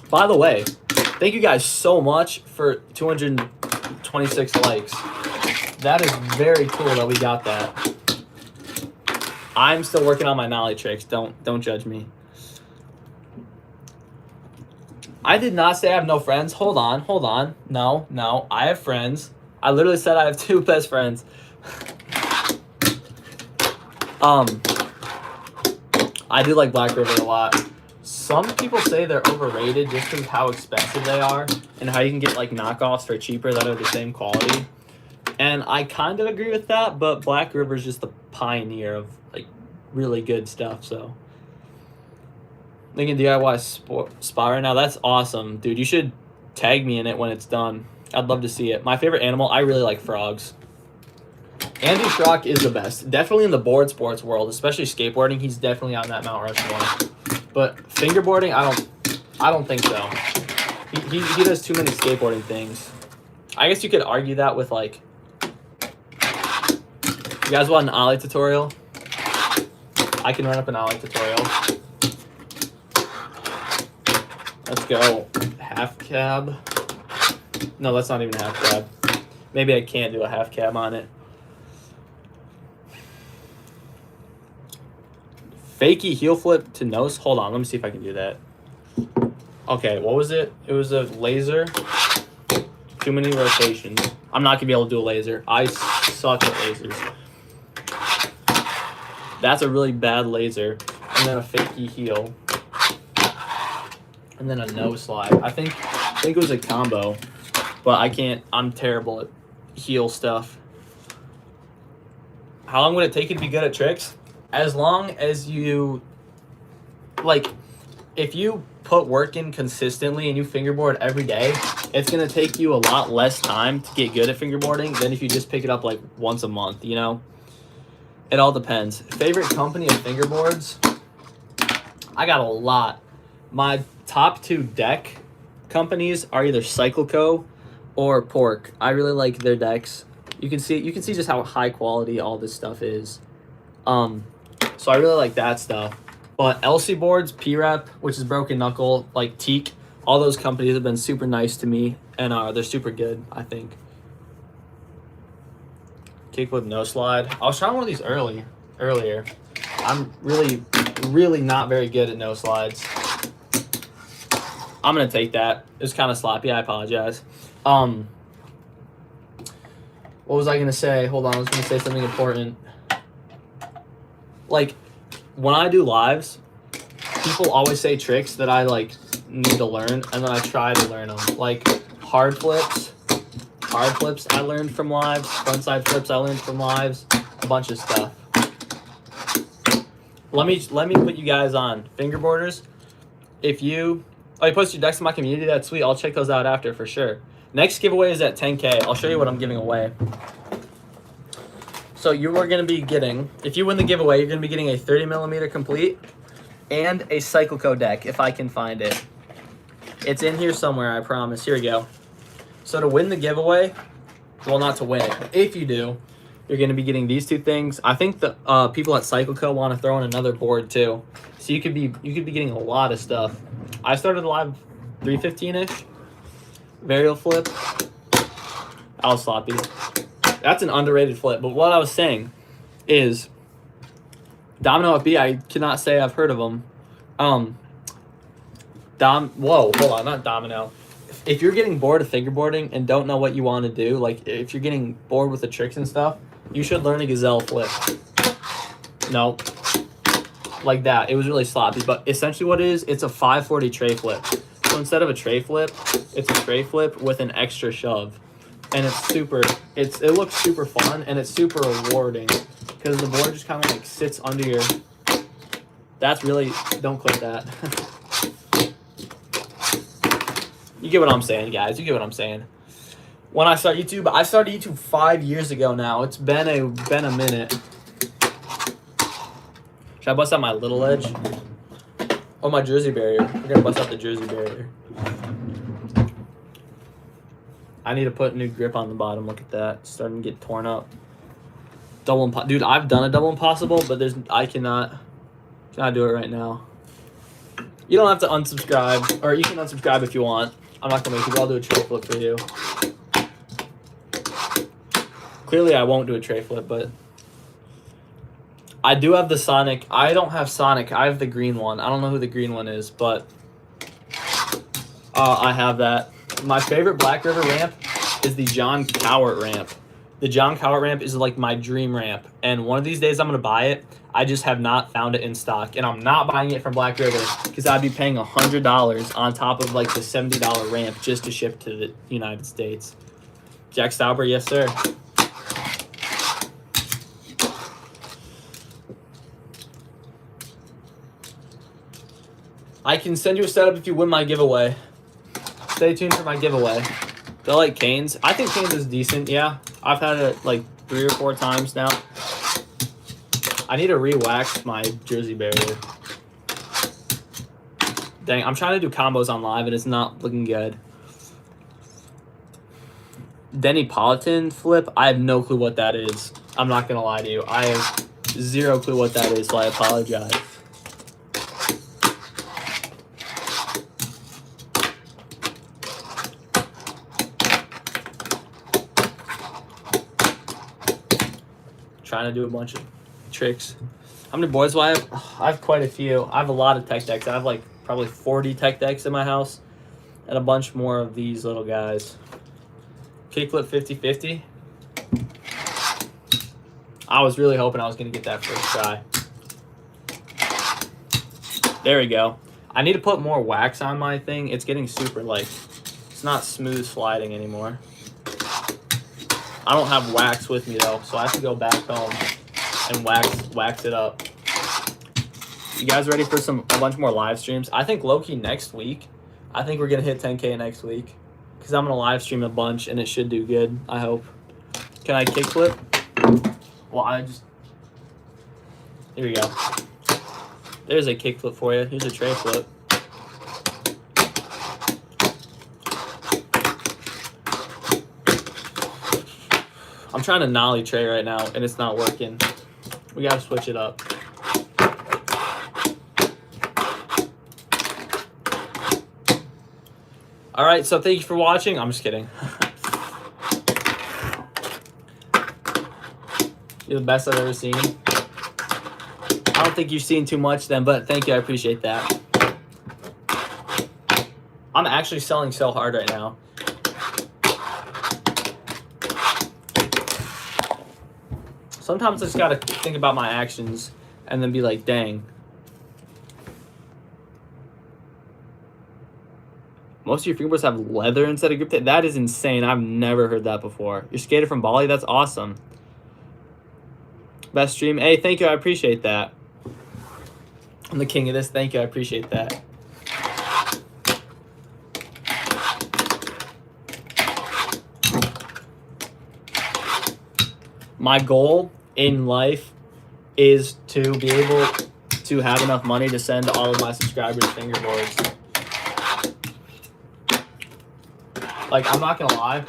By the way, thank you guys so much for 226 likes. That is very cool that we got that. I'm still working on my nollie tricks. Don't judge me. I did not say I have no friends. Hold on. No, I have friends. I literally said I have 2 best friends. I do like Black River a lot. Some people say they're overrated just because of how expensive they are and how you can get like knockoffs for cheaper that are the same quality. And I kind of agree with that, but Black River is just the pioneer of like really good stuff. So thinking DIY spot right now. That's awesome, dude. You should tag me in it when it's done. I'd love to see it. My favorite animal, I really like frogs. Andy Schrock is the best. Definitely in the board sports world, especially skateboarding. He's definitely on that Mount Rushmore. But fingerboarding, I don't think so. He does too many skateboarding things. I guess you could argue that with like, you guys want an ollie tutorial? I can run up an ollie tutorial. Let's go. Half cab. No, that's not even a half cab. Maybe I can't do a half cab on it. Fakey heel flip to nose. Hold on, let me see if I can do that. Okay, what was it? It was a laser. Too many rotations. I'm not gonna be able to do a laser. I suck at lasers. That's a really bad laser. And then a fakey heel. And then a nose slide. I think it was a combo. But I can't. I'm terrible at heel stuff. How long would it take you to be good at tricks? As long as you, like, if you put work in consistently and you fingerboard every day, it's going to take you a lot less time to get good at fingerboarding than if you just pick it up, like, once a month, you know? It all depends. Favorite company of fingerboards? I got a lot. My top 2 deck companies are either Cycleco or Pork. I really like their decks. You can see just how high quality all this stuff is. So I really like that stuff. But LC boards, P-Rep, which is Broken Knuckle, like Teak, all those companies have been super nice to me, and they're super good, I think. Kickflip no slide. I was trying one of these earlier. I'm really not very good at no slides. I'm gonna take that. It was kind of sloppy. I apologize. What was I gonna say? Hold on, I was gonna say something important. Like, when I do lives, people always say tricks that I like need to learn, and then I try to learn them. Like hard flips I learned from lives. Frontside flips I learned from lives. A bunch of stuff. Let me put you guys on fingerboarders. If you post your decks in my community, that's sweet. I'll check those out after for sure. Next giveaway is at 10K. I'll show you what I'm giving away. So you are going to be getting, if you win the giveaway, you're going to be getting a 30mm complete and a Cycleco deck, if I can find it. It's in here somewhere, I promise. Here we go. So to win the giveaway, well, not to win it, but if you do, you're going to be getting these 2 things. I think the people at Cycleco want to throw in another board too. So you could be getting a lot of stuff. I started live 315-ish. Varial flip. That was sloppy. That's an underrated flip. But what I was saying is Domino FB, I cannot say I've heard of them. Whoa, hold on, not domino. If you're getting bored of fingerboarding and don't know what you want to do, like if you're getting bored with the tricks and stuff, you should learn a Gazelle flip. No. Like that. It was really sloppy, but essentially what it is, it's a 540 tray flip. So instead of a tray flip, it's a tray flip with an extra shove. And it looks super fun and it's super rewarding because the board just kind of like sits under your, don't click that. You get what I'm saying, guys. You get what I'm saying. When I started YouTube 5 years ago now. It's been a minute. Should I bust out my little edge? Oh, my jersey barrier. We're going to bust out the jersey barrier. I need to put new grip on the bottom. Look at that. It's starting to get torn up. Dude, I've done a double impossible, but I cannot do it right now. You don't have to unsubscribe, or you can unsubscribe if you want. I'm not going to make you. I'll do a tray flip for you. Clearly, I won't do a tray flip, but I do have the Sonic. I don't have Sonic. I have the green one. I don't know who the green one is, but I have that. My favorite Black River ramp is the John Cowart ramp. The John Cowart ramp is like my dream ramp, and one of these days I'm going to buy it. I just have not found it in stock, and I'm not buying it from Black River because I'd be paying $100 on top of like the $70 ramp just to ship to the United States. Jack Stauber, yes sir. I can send you a setup if you win my giveaway. Stay tuned for my giveaway. Do I like Canes? I think Canes is decent, yeah. I've had it like 3 or 4 times now. I need to re-wax my jersey barrier. Dang, I'm trying to do combos on live and it's not looking good. Denny Politan flip, I have no clue what that is. I'm not going to lie to you. I have 0 clue what that is, so I apologize. Trying to do a bunch of tricks. How many boards do I have? I have quite a few. I have a lot of tech decks. I have like probably 40 tech decks in my house and a bunch more of these little guys. Kickflip 50-50. I was really hoping I was going to get that first try. There we go. I need to put more wax on my thing. It's getting super like, it's not smooth sliding anymore. I don't have wax with me though, so I have to go back home and wax it up. You guys ready for a bunch more live streams? I think low-key next week. I think we're gonna hit 10K next week because I'm gonna live stream a bunch and it should do good. I hope. Can I kickflip? Well, here we go. There's a kickflip for you. Here's a tray flip. I'm trying to nollie tray right now, and it's not working. We gotta switch it up. All right, so thank you for watching. I'm just kidding. You're the best I've ever seen. I don't think you've seen too much then, but thank you. I appreciate that. I'm actually selling so hard right now. Sometimes I just gotta think about my actions and then be like, dang. Most of your fingerboards have leather instead of grip tape. That is insane. I've never heard that before. You're skated from Bali? That's awesome. Best stream. Hey, thank you. I appreciate that. I'm the king of this. Thank you. I appreciate that. My goal in life is to be able to have enough money to send all of my subscribers fingerboards. Like, I'm not gonna lie.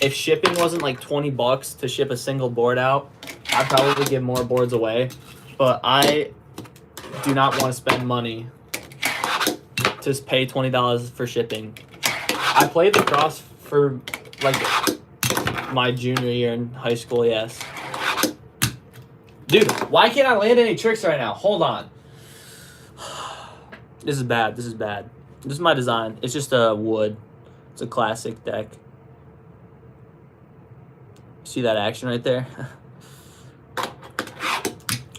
If shipping wasn't like $20 to ship a single board out, I'd probably give more boards away. But I do not want to spend money to pay $20 for shipping. I played lacrosse for like my junior year in high school, yes. Dude, why can't I land any tricks right now? Hold on. This is bad. This is bad. This is my design. It's just a wood. It's a classic deck. See that action right there?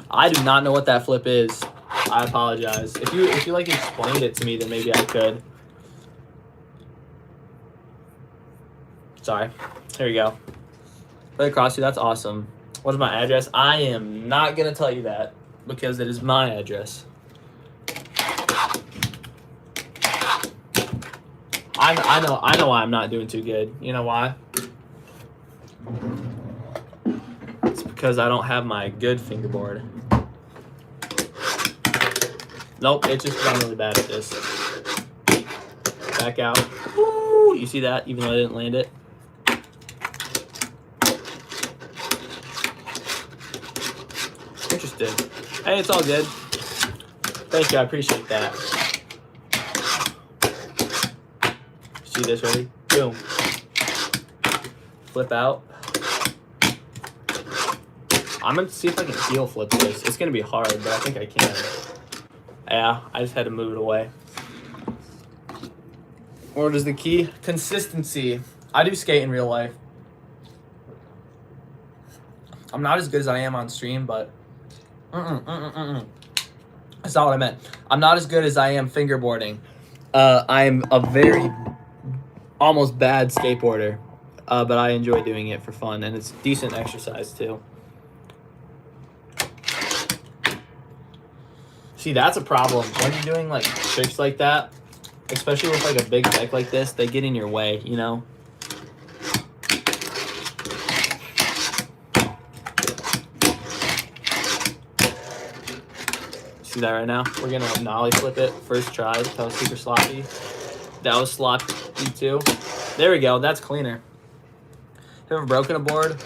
I do not know what that flip is. I apologize. If you like explained it to me, then maybe I could. Sorry. Here we go. Right across you. That's awesome. What is my address? I am not gonna tell you that because it is my address. I know why I'm not doing too good. You know why? It's because I don't have my good fingerboard. Nope, it's just because I'm really bad at this. Back out. Woo! You see that? Even though I didn't land it. Interesting. Hey, it's all good. Thank you, I appreciate that. See this, ready? Boom. Flip out. I'm gonna see if I can heel flip this. It's gonna be hard, but I think I can. Yeah, I just had to move it away. What is the key? Consistency. I do skate in real life. I'm not as good as I am on stream, but that's not what I meant. I'm not as good as I am fingerboarding. I'm a very almost bad skateboarder, but I enjoy doing it for fun, and it's decent exercise too. See, that's a problem. When you're doing like tricks like that, especially with like a big deck like this, they get in your way, you know? See that right now? We're gonna nollie flip it first try. That was super sloppy. That was sloppy too. There we go. That's cleaner. Have you ever broken a board?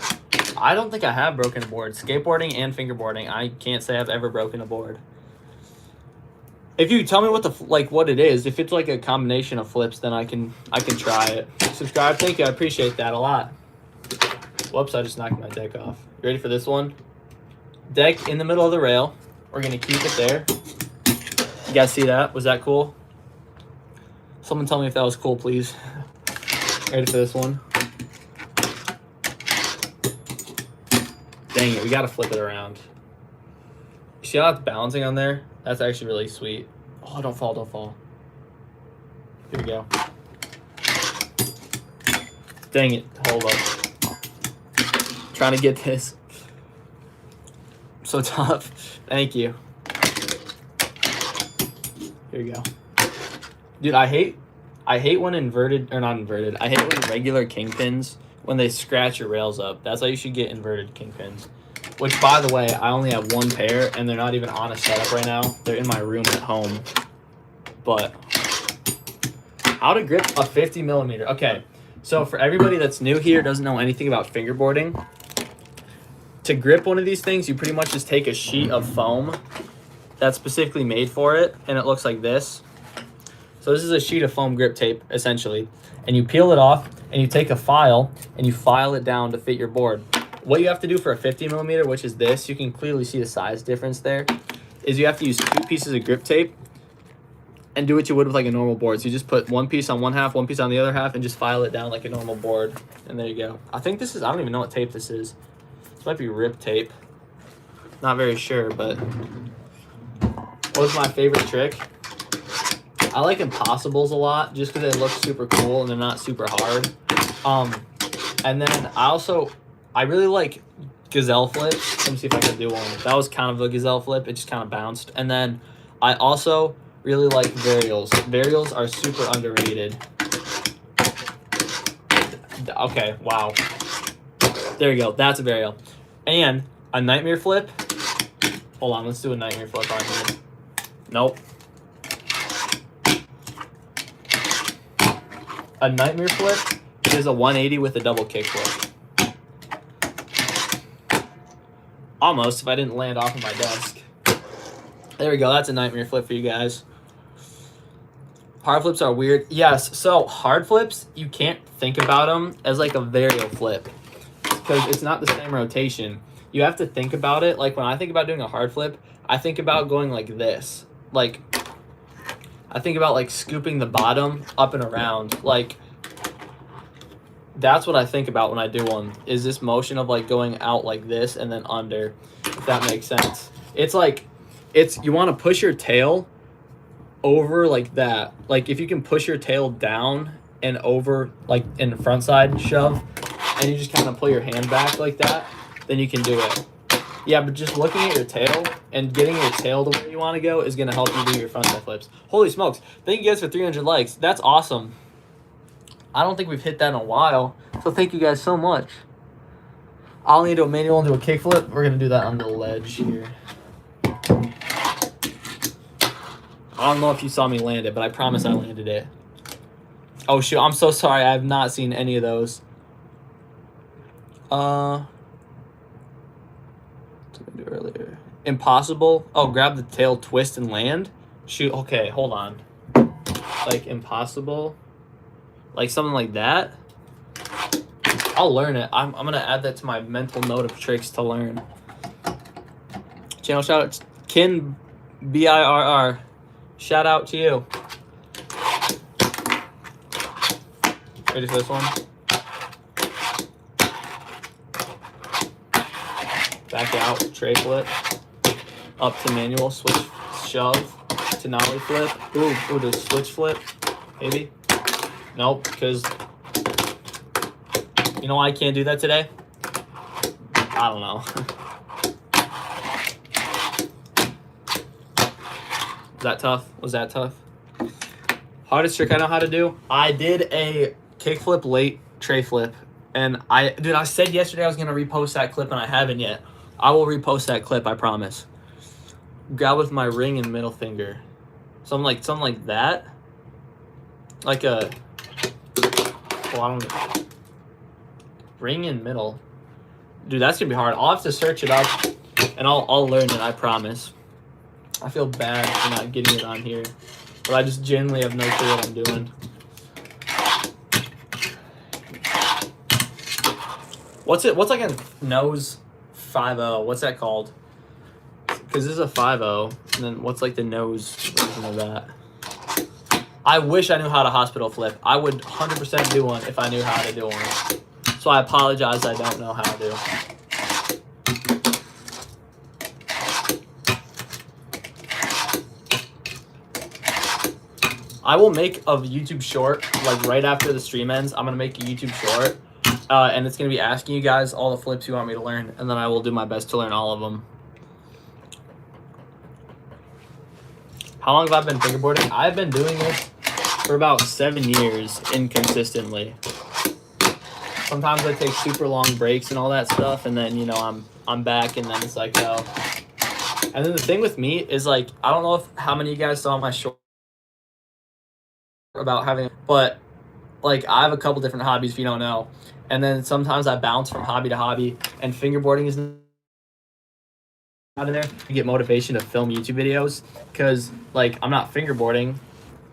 I don't think I have broken a board. Skateboarding and fingerboarding, I can't say I've ever broken a board. If you tell me what it is, if it's like a combination of flips, then I can try it. Subscribe, thank you. I appreciate that a lot. Whoops, I just knocked my deck off. You ready for this one? Deck in the middle of the rail. We're gonna keep it there. You guys see that? Was that cool? Someone tell me if that was cool, please. Ready for this one? Dang it, we gotta flip it around. You see how it's balancing on there? That's actually really sweet. Oh, don't fall, don't fall. Here we go. Dang it, hold up. Trying to get this. So tough. Thank you. Here we go. Dude, I hate when inverted, or not inverted, I hate when regular kingpins, when they scratch your rails up. That's why you should get inverted kingpins. Which, by the way, I only have one pair, and they're not even on a setup right now. They're in my room at home. But how to grip a 50 millimeter. Okay, so for everybody that's new here, doesn't know anything about fingerboarding, to grip one of these things, you pretty much just take a sheet of foam that's specifically made for it, and it looks like this. So this is a sheet of foam grip tape, essentially. And you peel it off, and you take a file, and you file it down to fit your board. What you have to do for a 50 millimeter, which is this, you can clearly see the size difference there, is you have to use 2 pieces of grip tape and do what you would with like a normal board. So you just put one piece on one half, one piece on the other half, and just file it down like a normal board. And there you go. I think this is, I don't even know what tape this is. This might be rip tape. Not very sure, but what's my favorite trick? I like impossibles a lot just because they look super cool and they're not super hard. And then I really like Gazelle flips. Let me see if I can do one. That was kind of a Gazelle flip. It just kind of bounced. And then I also really like varials. Varials are super underrated. Okay, wow. There you go. That's a varial. And a nightmare flip. Hold on, let's do a nightmare flip on here. Nope. A nightmare flip is a 180 with a double kickflip. Almost, if I didn't land off of my desk. There we go. That's a nightmare flip for you guys. Hard flips are weird. Yes, so hard flips, you can't think about them as like a varial flip because it's not the same rotation. You have to think about it. Like when I think about doing a hard flip, I think about going like this. Like I think about like scooping the bottom up and around. Like that's what I think about when I do one. Is this motion of like going out like this and then under, if that makes sense. It's like you want to push your tail over like that. Like if you can push your tail down and over like in the front side shove, and you just kind of pull your hand back like that, then you can do it. Yeah, but just looking at your tail and getting your tail to where you want to go is going to help you do your frontside flips. Holy smokes. Thank you guys for 300 likes. That's awesome. I don't think we've hit that in a while, so thank you guys so much. I'll need to do a manual and do a kickflip. We're going to do that on the ledge here. I don't know if you saw me land it, but I promise I landed it. Oh, shoot. I'm so sorry. I have not seen any of those. What did I do earlier? Impossible. Oh, grab the tail, twist, and land. Shoot. Okay, hold on. Like impossible. Like something like that. I'll learn it. I'm going to add that to my mental note of tricks to learn. Channel shout out. Kin BIRR. Shout out to you. Ready for this one? Back out, tray flip. Up to manual, switch, shove. To nollie flip. Ooh, the switch flip. Maybe. Nope, because you know why I can't do that today? I don't know. Was that tough? Was that tough? Hardest trick I know how to do? I did a kickflip late tray flip. And I said yesterday I was going to repost that clip and I haven't yet. I will repost that clip, I promise. Grab with my ring and middle finger. Something like that. Like a... Well, I don't know. Ring and middle. Dude, that's going to be hard. I'll have to search it up and I'll learn it, I promise. I feel bad for not getting it on here, but I just genuinely have no clue what I'm doing. What's like a nose 5-0? What's that called? Because this is a 5-0, and then what's like the nose version of that? I wish I knew how to hospital flip. I would 100% do one if I knew how to do one. So I apologize I don't know how to. I will make a YouTube short, like right after the stream ends. I'm going to make a YouTube short, and it's going to be asking you guys all the flips you want me to learn, and then I will do my best to learn all of them. How long have I been fingerboarding? I've been doing this for about 7 years inconsistently. Sometimes I take super long breaks and all that stuff, and then, you know, I'm back, and then it's like, oh. And then the thing with me is, like, I don't know how many of you guys saw my short about having, but like I have a couple different hobbies if you don't know, and then sometimes I bounce from hobby to hobby, and fingerboarding is out of there. You get motivation to film YouTube videos because like I'm not fingerboarding,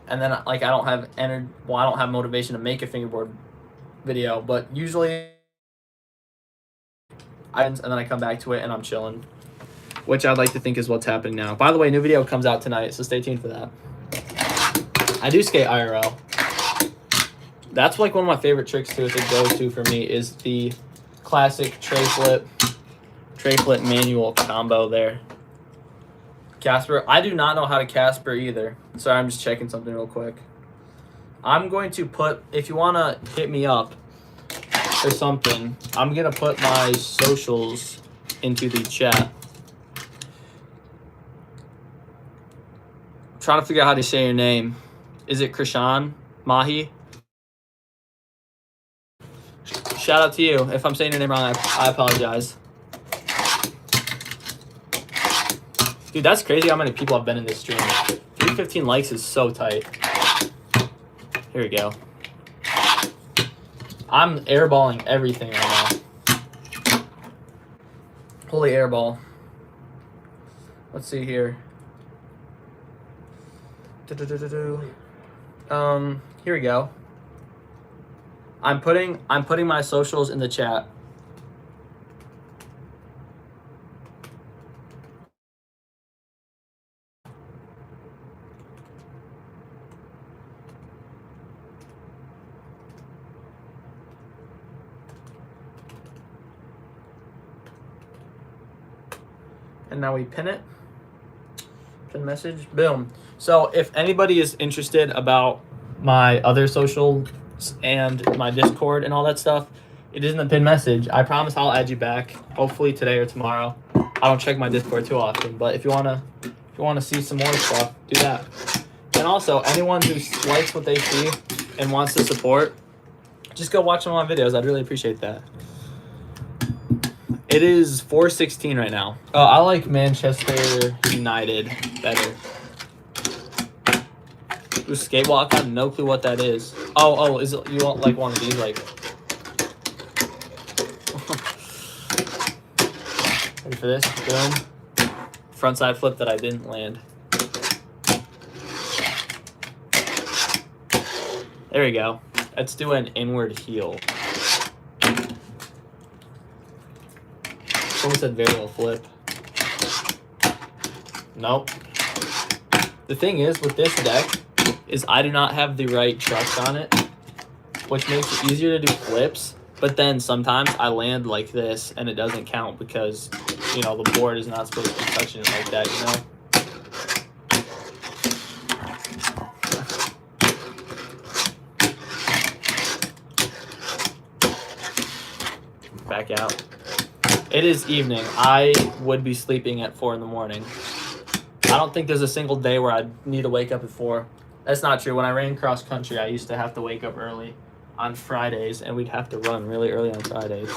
and then like I don't have I don't have motivation to make a fingerboard video, but usually and then I come back to it and I'm chilling, which I'd like to think is what's happening now. By the way, new video comes out tonight, so stay tuned for that. I do skate IRL. That's like one of my favorite tricks too. If it goes to for me is the classic tray flip manual combo there. Casper, I do not know how to Casper either. Sorry, I'm just checking something real quick. I'm going to put, if you want to hit me up or something, I'm going to put my socials into the chat. I'm trying to figure out how to say your name. Is it Krishan Mahi? Shout out to you. If I'm saying your name wrong, I apologize. Dude, that's crazy how many people have been in this stream. 315 likes is so tight. Here we go. I'm airballing everything right now. Holy airball. Let's see here. Here we go. I'm putting my socials in the chat. And now we pin it. Pin message. Boom. So if anybody is interested about my other socials and my Discord and all that stuff, it is in the pin message. I promise I'll add you back. Hopefully today or tomorrow. I don't check my Discord too often, but if you wanna see some more stuff, do that. And also, anyone who likes what they see and wants to support, just go watch some of my videos. I'd really appreciate that. It is 4:16 right now. I like Manchester United better. Ooh, skatewalk. I have no clue what that is. Oh, is it, you want like one of these like? Ready for this? Boom. Frontside flip that I didn't land. There we go. Let's do an inward heel. Someone said variable flip. Nope. The thing is with this deck is I do not have the right trucks on it, which makes it easier to do flips. But then sometimes I land like this and it doesn't count because, you know, the board is not supposed to be touching it like that, you know? Back out. It is evening. I would be sleeping at 4 in the morning. I don't think there's a single day where I need to wake up at 4. That's not true. When I ran cross country, I used to have to wake up early on Fridays, and we'd have to run really early on Fridays.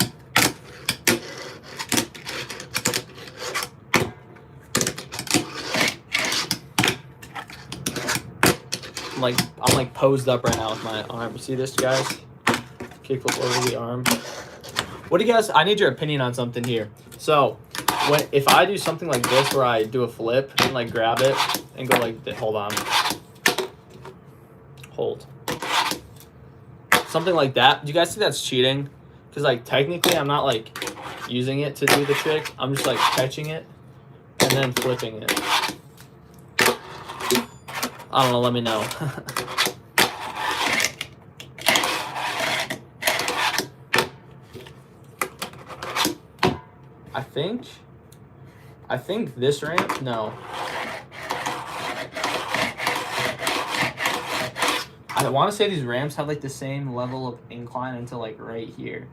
I'm like posed up right now with my arm. See this, guys? Kickflip over the arm. What do you guys? I need your opinion on something here. So, if I do something like this, where I do a flip and like grab it and go like this, hold on, hold, something like that. Do you guys think that's cheating? Because like technically, I'm not like using it to do the trick. I'm just like catching it and then flipping it. I don't know. Let me know. I think this ramp, no. I want to say these ramps have like the same level of incline until like right here.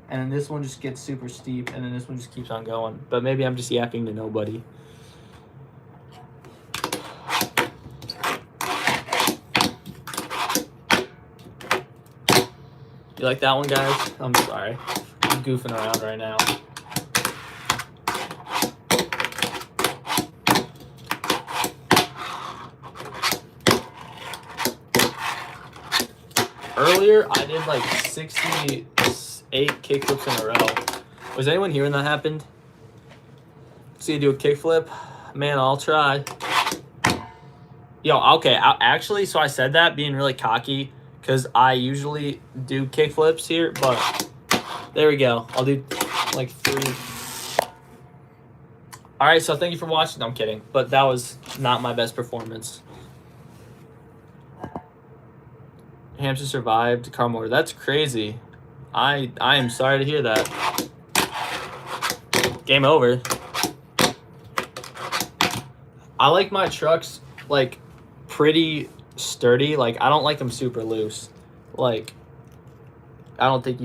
And then this one just gets super steep and then this one just keeps on going. But maybe I'm just yapping to nobody. You like that one, guys? I'm sorry. I'm goofing around right now. Earlier, I did like 68 kickflips in a row. Was anyone here when that happened? See you do a kickflip? Man, I'll try. Yo, okay, actually, so I said that being really cocky because I usually do kickflips here, but there we go. I'll do like 3. All right, so thank you for watching. No, I'm kidding, but that was not my best performance. Hamster survived car motor. That's crazy. I am sorry to hear that. Game over. I like my trucks like pretty sturdy. Like I don't like them super loose. Like I don't think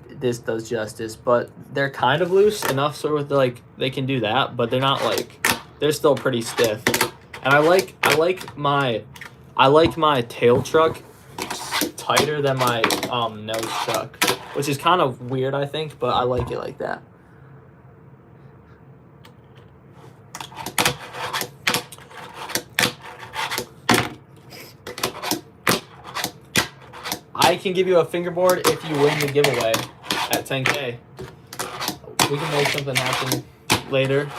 this does justice, but they're kind of loose enough so with like they can do that, but they're not like, they're still pretty stiff. And I like my tail truck tighter than my nose truck, which is kind of weird, I think, but I like it like that. I can give you a fingerboard if you win the giveaway at 10K. We can make something happen later.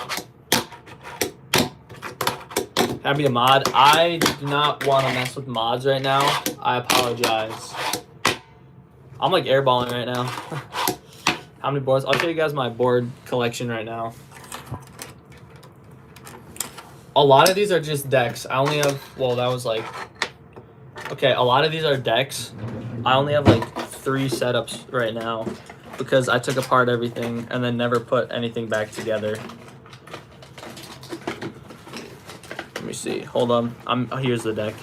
Happy to mod. I do not want to mess with mods right now. I apologize. I'm like airballing right now. How many boards? I'll show you guys my board collection right now. A lot of these are just decks. I only have, well, that was like, okay, a lot of these are decks. I only have like 3 setups right now because I took apart everything and then never put anything back together. me see. Hold on. Here's the deck.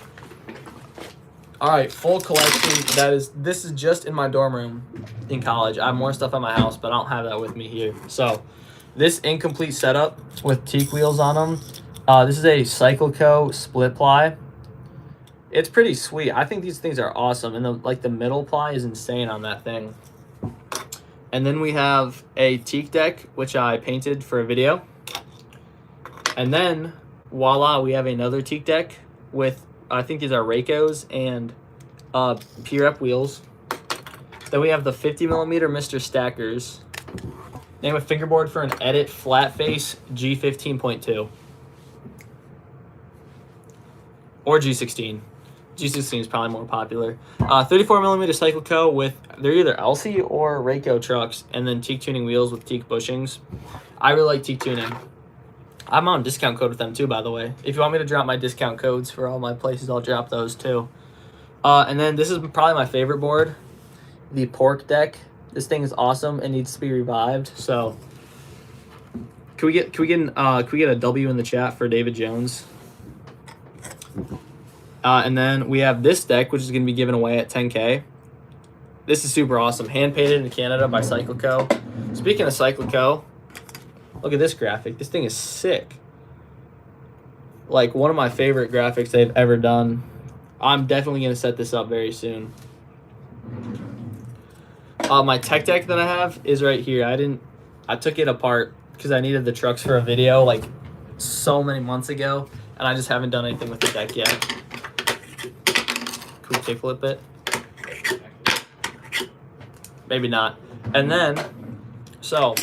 All right, full collection. This is just in my dorm room in college. I have more stuff at my house, but I don't have that with me here. So, this incomplete setup with teak wheels on them. This is a Cycleco split ply. It's pretty sweet. I think these things are awesome, and the middle ply is insane on that thing. And then we have a teak deck, which I painted for a video. And then, voila, we have another teak deck with, I think these are Racos and P-Rep wheels. Then we have the 50mm Mr. Stackers. Name a fingerboard for an Edit flat face G15.2. Or G16. G16 is probably more popular. 34mm Cycleco with, they're either Elsie or Rayco trucks, and then teak tuning wheels with teak bushings. I really like teak tuning. I'm on discount code with them too, by the way. If you want me to drop my discount codes for all my places, I'll drop those too. And then this is probably my favorite board, the Pork deck. This thing is awesome and needs to be revived. So, can we get a W in the chat for David Jones? And then we have this deck, which is going to be given away at 10K. This is super awesome. Hand-painted in Canada by Cycleco. Speaking of Cycleco, look at this graphic. This thing is sick. Like, one of my favorite graphics they've ever done. I'm definitely going to set this up very soon. My tech deck that I have is right here. I took it apart because I needed the trucks for a video, like, so many months ago. And I just haven't done anything with the deck yet. Could we kickflip it? Maybe not. And then, so,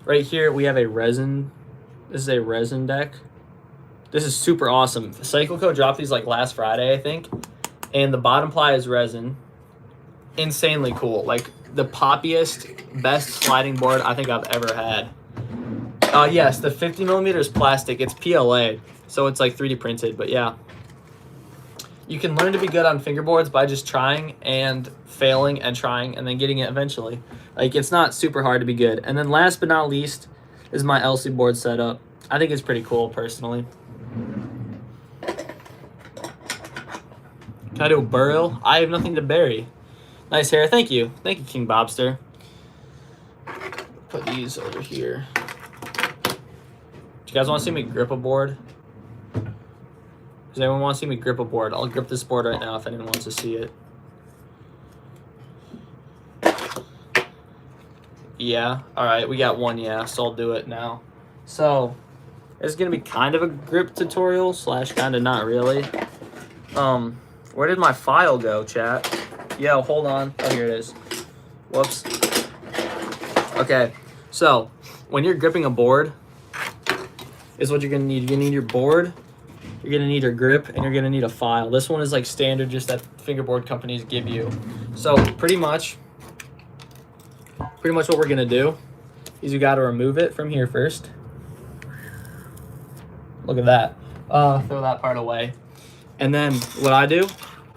right here we have a resin. This is a resin deck. This is super awesome. Cycleco dropped these like last Friday, I think. And the bottom ply is resin. Insanely cool. Like the poppiest, best sliding board I think I've ever had. Yes, the 50mm is plastic. It's PLA. So it's like 3D printed, but yeah. You can learn to be good on fingerboards by just trying and failing and trying and then getting it eventually. Like, it's not super hard to be good. And then last but not least is my Elsie board setup. I think it's pretty cool, personally. Can I do a burial? I have nothing to bury. Nice hair. Thank you. Thank you, King Bobster. Put these over here. Do you guys want to see me grip a board? Does anyone want to see me grip a board? I'll grip this board right now if anyone wants to see it. Yeah. All right. We got one yeah, so I'll do it now. So, it's going to be kind of a grip tutorial / kind of not really. Where did my file go, chat? Yo, hold on. Oh, here it is. Whoops. Okay. So, when you're gripping a board, is what you're going to need. You're going to need your board. You're going to need your grip, and you're going to need a file. This one is like standard, just that fingerboard companies give you. So pretty much what we're going to do is you got to remove it from here first. Look at that. Throw that part away. And then what I do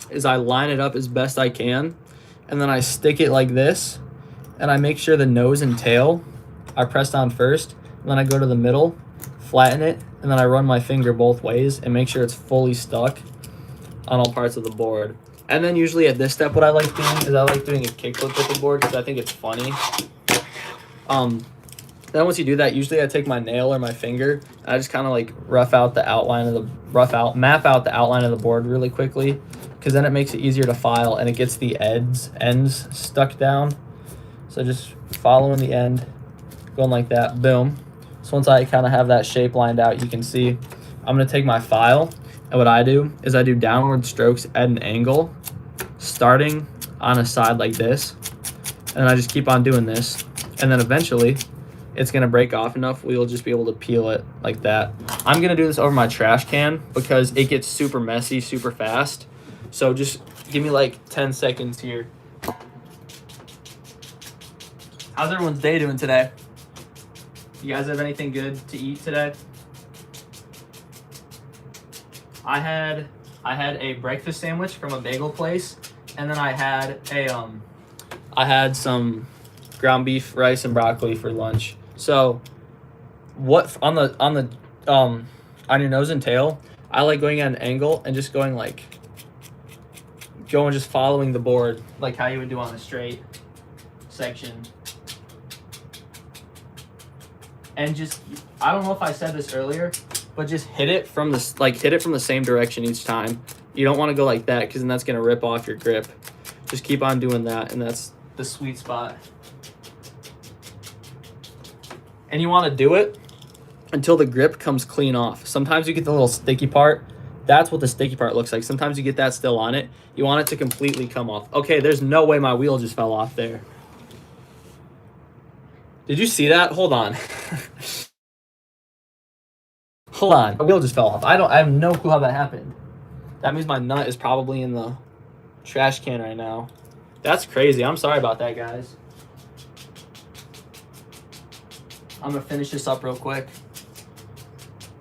is I line it up as best I can, and then I stick it like this, and I make sure the nose and tail are pressed on first, and then I go to the middle, flatten it, and then I run my finger both ways and make sure it's fully stuck on all parts of the board. And then usually at this step, what I like doing is I like doing a kickflip with the board because I think it's funny. Then once you do that, usually I take my nail or my finger and I just kind of like map out the outline of the board really quickly, because then it makes it easier to file and it gets the ends stuck down. So just following the end, going like that, boom. So once I kind of have that shape lined out, you can see I'm going to take my file, and what I do is I do downward strokes at an angle, starting on a side like this, and I just keep on doing this, and then eventually it's going to break off enough where you'll just be able to peel it like that. I'm going to do this over my trash can because it gets super messy super fast. So just give me like 10 seconds here. How's everyone's day doing today? You guys have anything good to eat today? I had a breakfast sandwich from a bagel place, and then I had some ground beef, rice, and broccoli for lunch. So, what on your nose and tail? I like going at an angle and just going like, just following the board, like how you would do on a straight section. And just, I don't know if I said this earlier, but just hit it from the same direction each time. You don't want to go like that because then that's going to rip off your grip. Just keep on doing that, and that's the sweet spot. And you want to do it until the grip comes clean off. Sometimes you get the little sticky part. That's what the sticky part looks like. Sometimes you get that still on it. You want it to completely come off. Okay, there's no way my wheel just fell off there. Did you see that? Hold on. Hold on. My wheel just fell off. I have no clue how that happened. That means my nut is probably in the trash can right now. That's crazy. I'm sorry about that, guys. I'm going to finish this up real quick.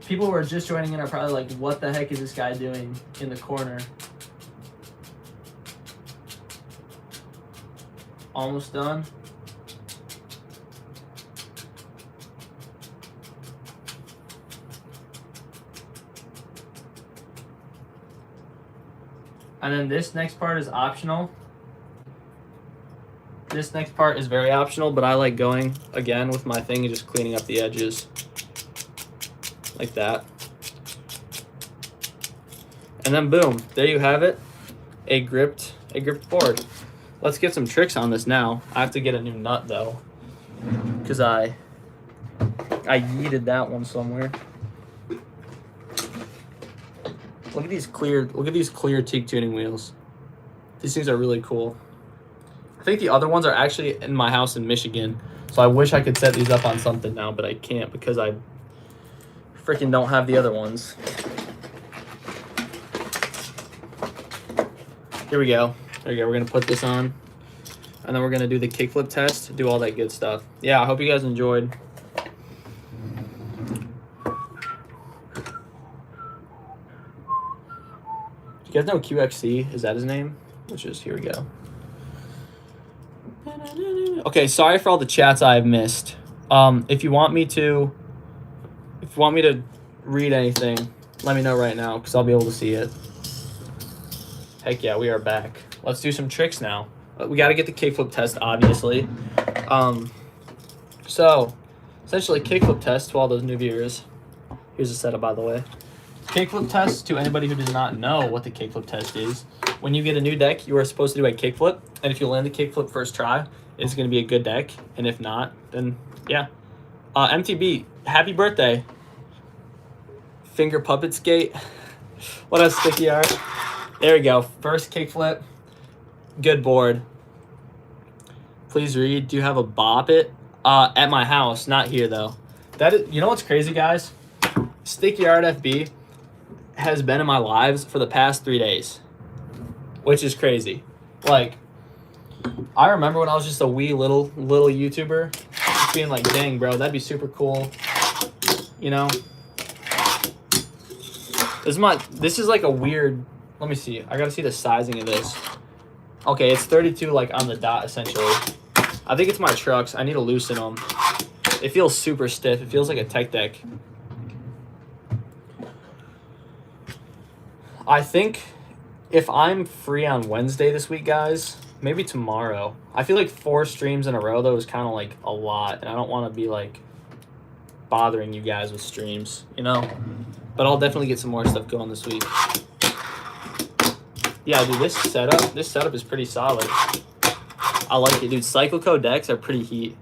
People who are just joining in are probably like, what the heck is this guy doing in the corner? Almost done. And then this next part is optional. This next part is very optional, but I like going again with my thing and just cleaning up the edges. Like that. And then boom, there you have it. A gripped board. Let's get some tricks on this now. I have to get a new nut though, because I yeeted that one somewhere. Look at these clear teak tuning wheels. These things are really cool. I think the other ones are actually in my house in Michigan. So I wish I could set these up on something now, but I can't because I freaking don't have the other ones. Here we go. There we go. We're going to put this on. And then we're going to do the kickflip test, do all that good stuff. Yeah, I hope you guys enjoyed. You guys know QXC? Is that his name? Which is, here we go. Okay, sorry for all the chats I've missed. If you want me to read anything, let me know right now because I'll be able to see it. Heck yeah, we are back. Let's do some tricks now. We got to get the kickflip test, obviously. So, essentially, kickflip test to all those new viewers. Here's the setup, by the way. Kickflip test, to anybody who does not know what the kickflip test is. When you get a new deck, you are supposed to do a kickflip. And if you land the kickflip first try, it's going to be a good deck. And if not, then yeah. MTB, happy birthday. Finger puppet skate. What up, sticky art? There we go. First kickflip. Good board. Please read. Do you have a bop it? At my house, not here though. That is, you know what's crazy, guys? Sticky art FB has been in my lives for the past 3 days, which is crazy. Like, I remember when I was just a wee little YouTuber, just being like, dang, bro, that'd be super cool. You know? This is like a weird, let me see. I gotta see the sizing of this. Okay, it's 32 like on the dot essentially. I think it's my trucks. I need to loosen them. It feels super stiff. It feels like a tech deck. I think if I'm free on Wednesday this week, guys, maybe tomorrow. I feel like 4 streams in a row, though, is kind of like a lot. And I don't want to be like bothering you guys with streams, you know? But I'll definitely get some more stuff going this week. Yeah, dude, this setup is pretty solid. I like it, dude. Cycle code decks are pretty heat.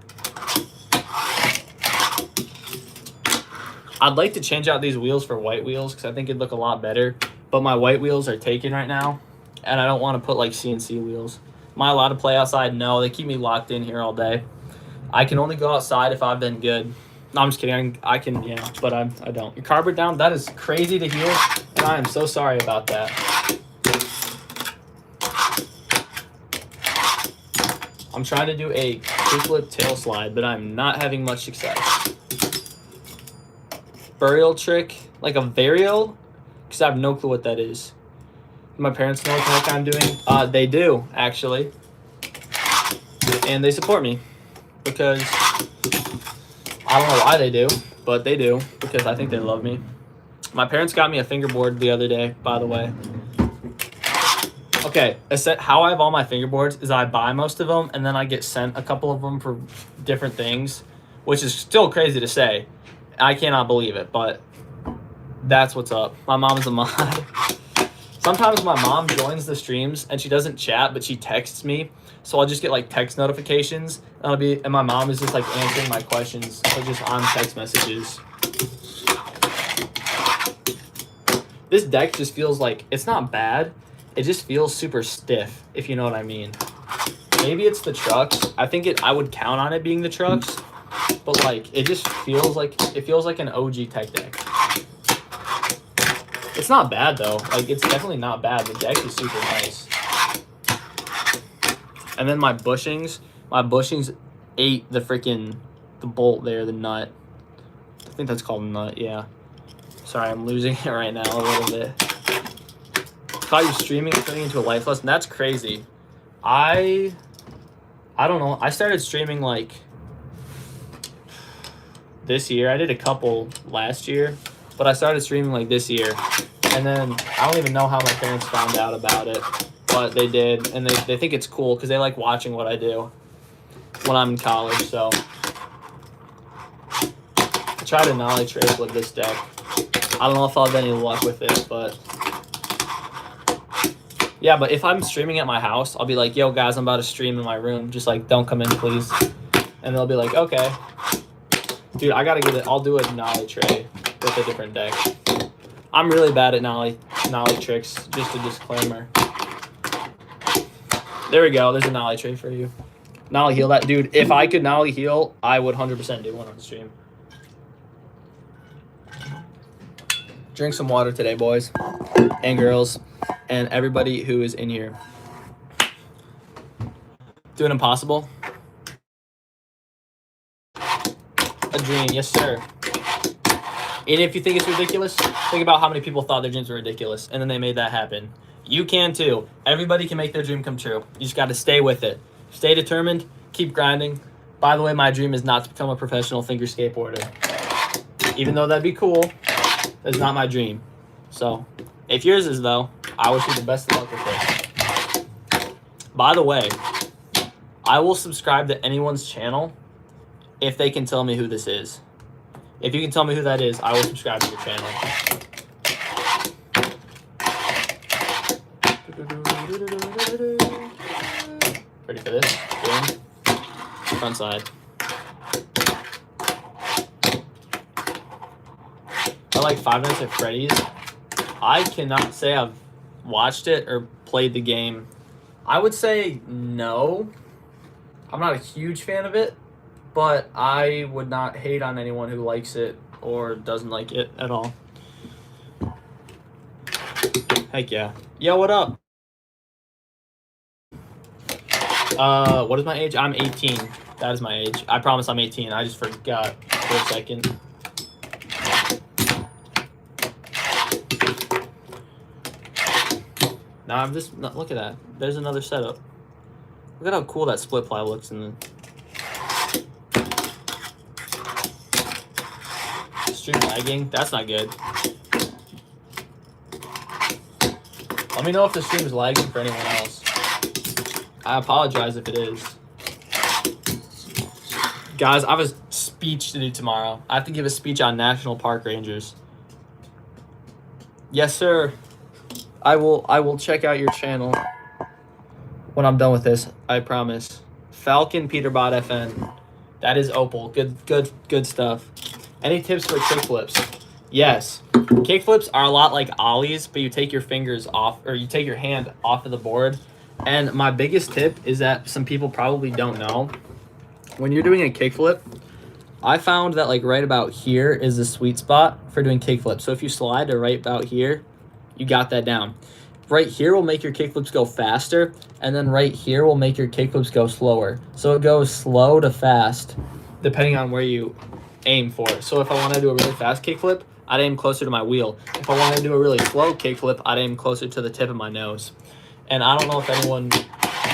I'd like to change out these wheels for white wheels because I think it'd look a lot better. But my white wheels are taken right now, and I don't want to put like CNC wheels. Am I allowed to play outside? No, they keep me locked in here all day. I can only go outside if I've been good. No, I'm just kidding. I can, yeah, but I don't. Your carburetor down? That is crazy to hear, and I am so sorry about that. I'm trying to do a kickflip tail slide, but I'm not having much success. Burial trick, like a burial, because I have no clue what that is. My parents know what the heck I'm doing. They do, actually. And they support me because I don't know why they do, but they do because I think they love me. My parents got me a fingerboard the other day, by the way. Okay, how I have all my fingerboards is I buy most of them, and then I get sent a couple of them for different things, which is still crazy to say. I cannot believe it, but that's what's up. My mom is a mod. Sometimes my mom joins the streams, and she doesn't chat, but she texts me. So I'll just get like text notifications, and my mom is just like answering my questions, so just on text messages. This deck just feels like, it's not bad. It just feels super stiff, if you know what I mean. Maybe it's the trucks. I think I would count on it being the trucks, but like it just feels like an OG tech deck. It's not bad though. Like it's definitely not bad. The deck is super nice. And then my bushings ate the bolt there, the nut. I think that's called a nut, yeah. Sorry, I'm losing it right now a little bit. Caught you streaming and turning into a life lesson. That's crazy. I don't know. I started streaming like this year. I did a couple last year, but I started streaming like this year. And then I don't even know how my parents found out about it, but they did, and they think it's cool because they like watching what I do when I'm in college. So I tried a nollie trade with this deck. I don't know if I'll have any luck with it, but yeah. But if I'm streaming at my house, I'll be like, "Yo, guys, I'm about to stream in my room. Just like, don't come in, please." And they'll be like, "Okay, dude, I gotta get it. I'll do a nollie tray with a different deck." I'm really bad at nollie tricks. Just a disclaimer. There we go. There's a nollie tray for you. Nollie heal that, dude. If I could nollie heal, I would 100% do one on stream. Drink some water today, boys and girls, and everybody who is in here. Doing impossible. A dream, yes, sir. And if you think it's ridiculous, think about how many people thought their dreams were ridiculous, and then they made that happen. You can too. Everybody can make their dream come true. You just got to stay with it. Stay determined. Keep grinding. By the way, my dream is not to become a professional finger skateboarder. Even though that'd be cool, that's not my dream. So, if yours is though, I wish you the best of luck with it. By the way, I will subscribe to anyone's channel if they can tell me who this is. If you can tell me who that is, I will subscribe to your channel. Ready for this? Boom. Front side. I like Five Nights at Freddy's. I cannot say I've watched it or played the game. I would say no. I'm not a huge fan of it, but I would not hate on anyone who likes it or doesn't like it at all. Heck yeah. Yo, what up? What is my age? I'm 18. That is my age. I promise I'm 18. I just forgot for a second. Now I'm just, look at that. There's another setup. Look at how cool that split ply looks in the stream lagging. That's not good. Let me know if the stream is lagging for anyone else. I apologize if it is. Guys, I have a speech to do tomorrow. I have to give a speech on national park rangers. Yes, sir. I will check out your channel when I'm done with this. I promise. Falcon Peterbot FN. That is Opal. Good stuff. Any tips for kickflips? Yes. Kickflips are a lot like ollies, but you take your fingers off, or you take your hand off of the board. And my biggest tip is that some people probably don't know. When you're doing a kickflip, I found that like right about here is the sweet spot for doing kickflips. So if you slide to right about here, you got that down. Right here will make your kickflips go faster, and then right here will make your kickflips go slower. So it goes slow to fast, depending on where you aim for. So if I want to do a really fast kickflip, I'd aim closer to my wheel. If I want to do a really slow kickflip, I'd aim closer to the tip of my nose. And I don't know if anyone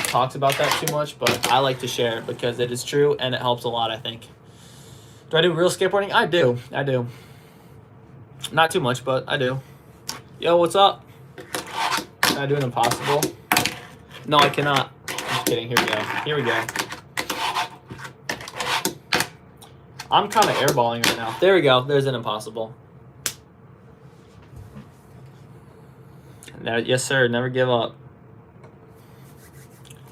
talks about that too much, but I like to share it because it is true and it helps a lot, I think. Do I do real skateboarding? I do. Not too much, but I do. Yo, what's up? Can I do an impossible? No, I cannot. I'm just kidding. Here we go. Here we go. I'm kind of airballing right now. There we go. There's an impossible. Yes, sir. Never give up.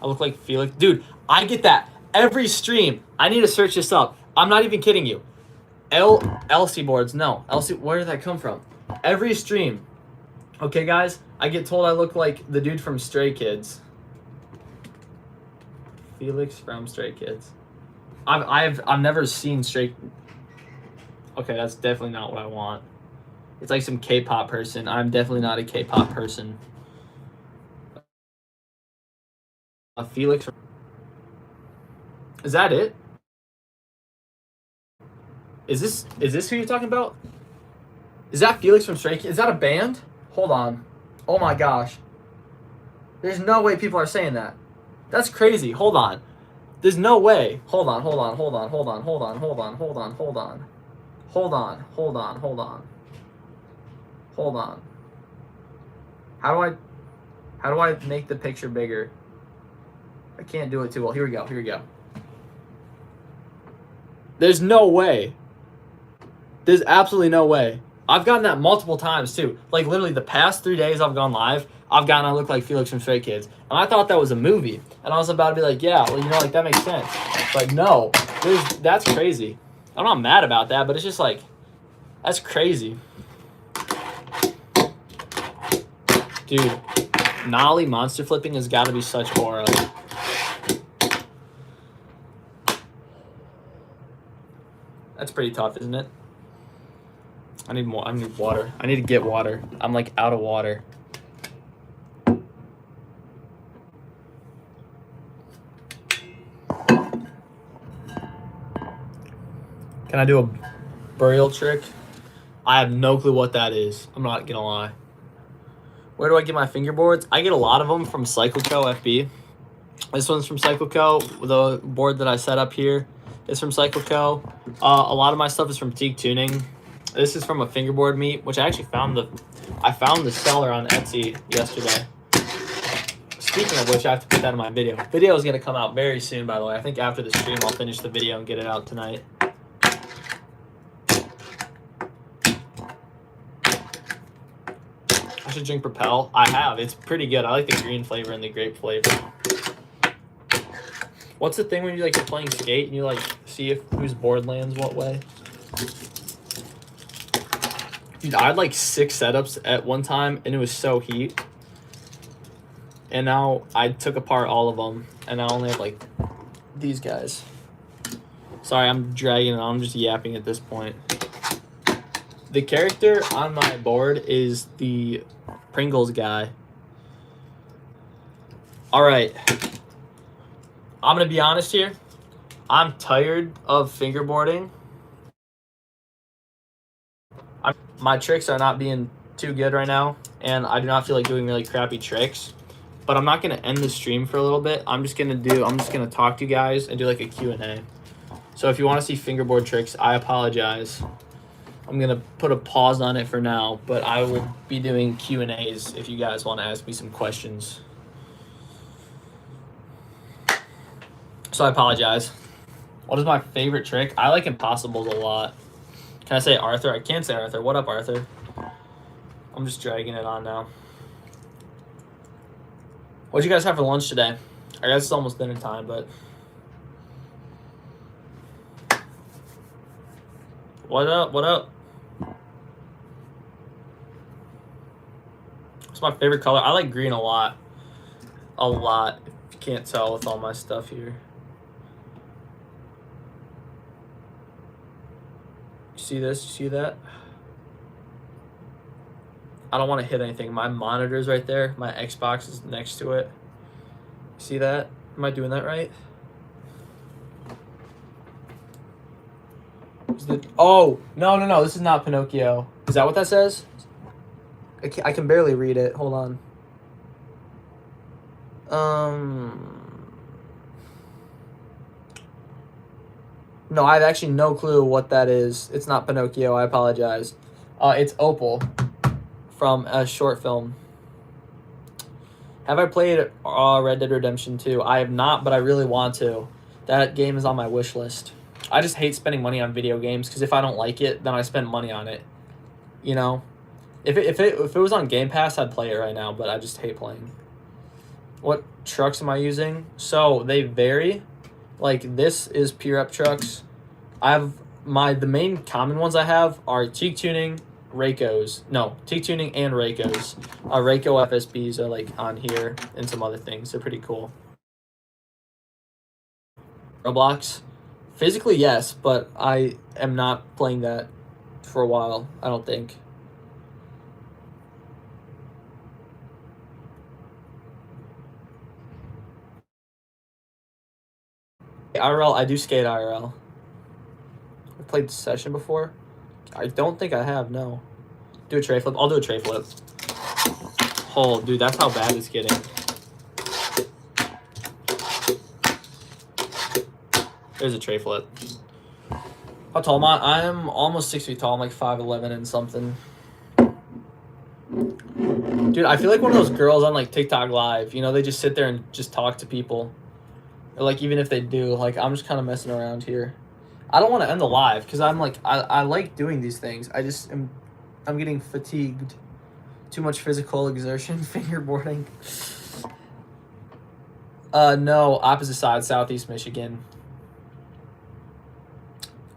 I look like Felix. Dude, I get that every stream. I need to search this up. I'm not even kidding you. LC boards. No. LC. Where did that come from? Every stream. Okay, guys. I get told I look like the dude from Stray Kids. Felix from Stray Kids. I've never seen Stray. Okay, that's definitely not what I want. It's like some K-pop person. I'm definitely not a K-pop person. Felix. Is that it? Is this who you're talking about? Is that Felix from Stray Kids? Is that a band? Hold on. Oh my gosh. There's no way people are saying that. That's crazy. Hold on. There's no way. Hold on. Hold on. Hold on. Hold on. Hold on. Hold on. Hold on. Hold on. Hold on. Hold on. Hold on. Hold on. How do I make the picture bigger? I can't do it too well. Here we go. Here we go. There's no way. There's absolutely no way. I've gotten that multiple times too. Like literally the past 3 days I've gone live, I've gotten I look like Felix from Stray Kids. And I thought that was a movie. And I was about to be like, yeah, well, you know, like that makes sense. But no, that's crazy. I'm not mad about that, but it's just like, that's crazy. Dude, Nolly monster flipping has got to be such aura. That's pretty tough, isn't it? I need more. I need water. I need to get water. I'm like out of water. Can I do a burial trick? I have no clue what that is. I'm not gonna lie. Where do I get my fingerboards? I get a lot of them from CycleCo FB. This one's from CycleCo. The board that I set up here is from CycleCo. A lot of my stuff is from Teak Tuning. This is from a fingerboard meet, which I actually found the seller on Etsy yesterday. Speaking of which, I have to put that in my video. Video is gonna come out very soon, by the way. I think after the stream, I'll finish the video and get it out tonight. I should drink Propel. I have. It's pretty good. I like the green flavor and the grape flavor. What's the thing when you like you're playing skate and you like see if whose board lands what way? Dude, I had like 6 setups at one time and it was so heat. And now I took apart all of them and I only have like these guys. Sorry, I'm dragging it on. I'm just yapping at this point. The character on my board is the Pringles guy. All right. I'm going to be honest here. I'm tired of fingerboarding. My tricks are not being too good right now, and I do not feel like doing really crappy tricks. But I'm not going to end the stream for a little bit. I'm just going to talk to you guys and do like a Q&A. So if you want to see fingerboard tricks, I apologize. I'm going to put a pause on it for now, but I will be doing Q&As if you guys want to ask me some questions. So I apologize. What is my favorite trick? I like impossibles a lot. Can I say Arthur? I can't say Arthur. What up, Arthur? I'm just dragging it on now. What'd you guys have for lunch today? I guess it's almost dinner time, but... What up? What up? What's my favorite color? I like green a lot. A lot. If you can't tell with all my stuff here. You see this? You see that? I don't want to hit anything. My monitor's right there. My Xbox is next to it. See that? Am I doing that right? Oh, no. This is not Pinocchio. Is that what that says? I can barely read it. Hold on. No, I have actually no clue what that is. It's not Pinocchio. I apologize. It's Opal from a short film. Have I played Red Dead Redemption 2? I have not, but I really want to. That game is on my wish list. I just hate spending money on video games because if I don't like it, then I spend money on it. You know? If it was on Game Pass, I'd play it right now, but I just hate playing. What trucks am I using? So they vary. Like this is pure up trucks. I have the main common ones I have are Teak Tuning, Raycos. No, Teak Tuning and Raycos. Rayco FSBs are like on here and some other things. They're pretty cool. Roblox. Physically, yes, but I am not playing that for a while, I don't think. IRL, I do skate IRL. I played Session before. I don't think I have, no. Do a tray flip. I'll do a tray flip. Oh, dude, that's how bad it's getting. There's a tray flip. How tall am I? I'm almost 6 feet tall. I'm like 5'11" and something. Dude, I feel like one of those girls on like TikTok Live. You know, they just sit there and just talk to people. Or like even if they do, like I'm just kind of messing around here. I don't want to end the live because I'm like I like doing these things. I'm getting fatigued. Too much physical exertion. Fingerboarding. No, opposite side, Southeast Michigan.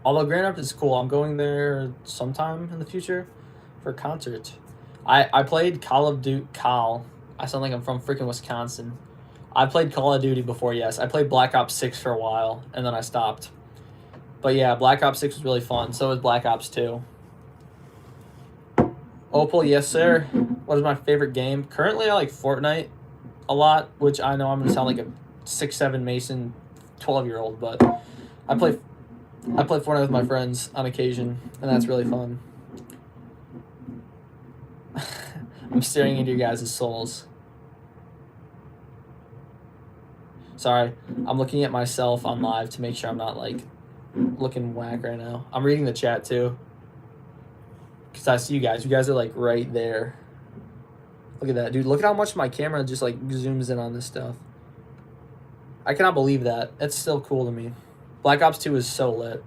Although Grand Rapids is cool, I'm going there sometime in the future for a concert. I played Call of Duty. I sound like I'm from freaking Wisconsin. I played Call of Duty before, yes. I played Black Ops 6 for a while, and then I stopped. But yeah, Black Ops 6 was really fun. So was Black Ops 2. Opal, yes, sir. What is my favorite game? Currently, I like Fortnite a lot, which I know I'm going to sound like a 6'7" Mason 12-year-old, but I play Fortnite with my friends on occasion, and that's really fun. I'm staring into your guys' souls. Sorry, I'm looking at myself on live to make sure I'm not, like, looking whack right now. I'm reading the chat, too. Because I see you guys. You guys are, like, right there. Look at that. Dude, look at how much my camera just, like, zooms in on this stuff. I cannot believe that. That's still cool to me. Black Ops 2 is so lit.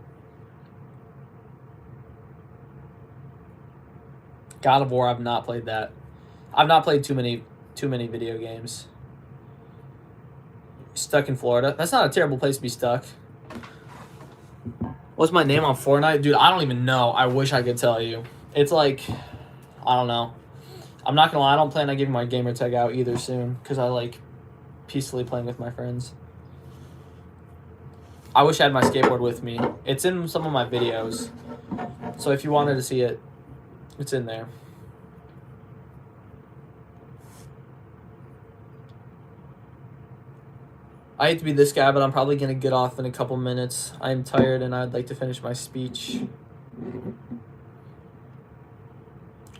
God of War, I've not played that. I've not played too many video games. Stuck in Florida. That's not a terrible place to be stuck. What's my name on Fortnite? Dude, I don't even know. I wish I could tell you. It's like, I don't know. I'm not gonna lie, I don't plan on giving my gamer tag out either soon because I like peacefully playing with my friends. I wish I had my skateboard with me. It's in some of my videos. So if you wanted to see it, it's in there. I hate to be this guy, but I'm probably going to get off in a couple minutes. I'm tired and I'd like to finish my speech.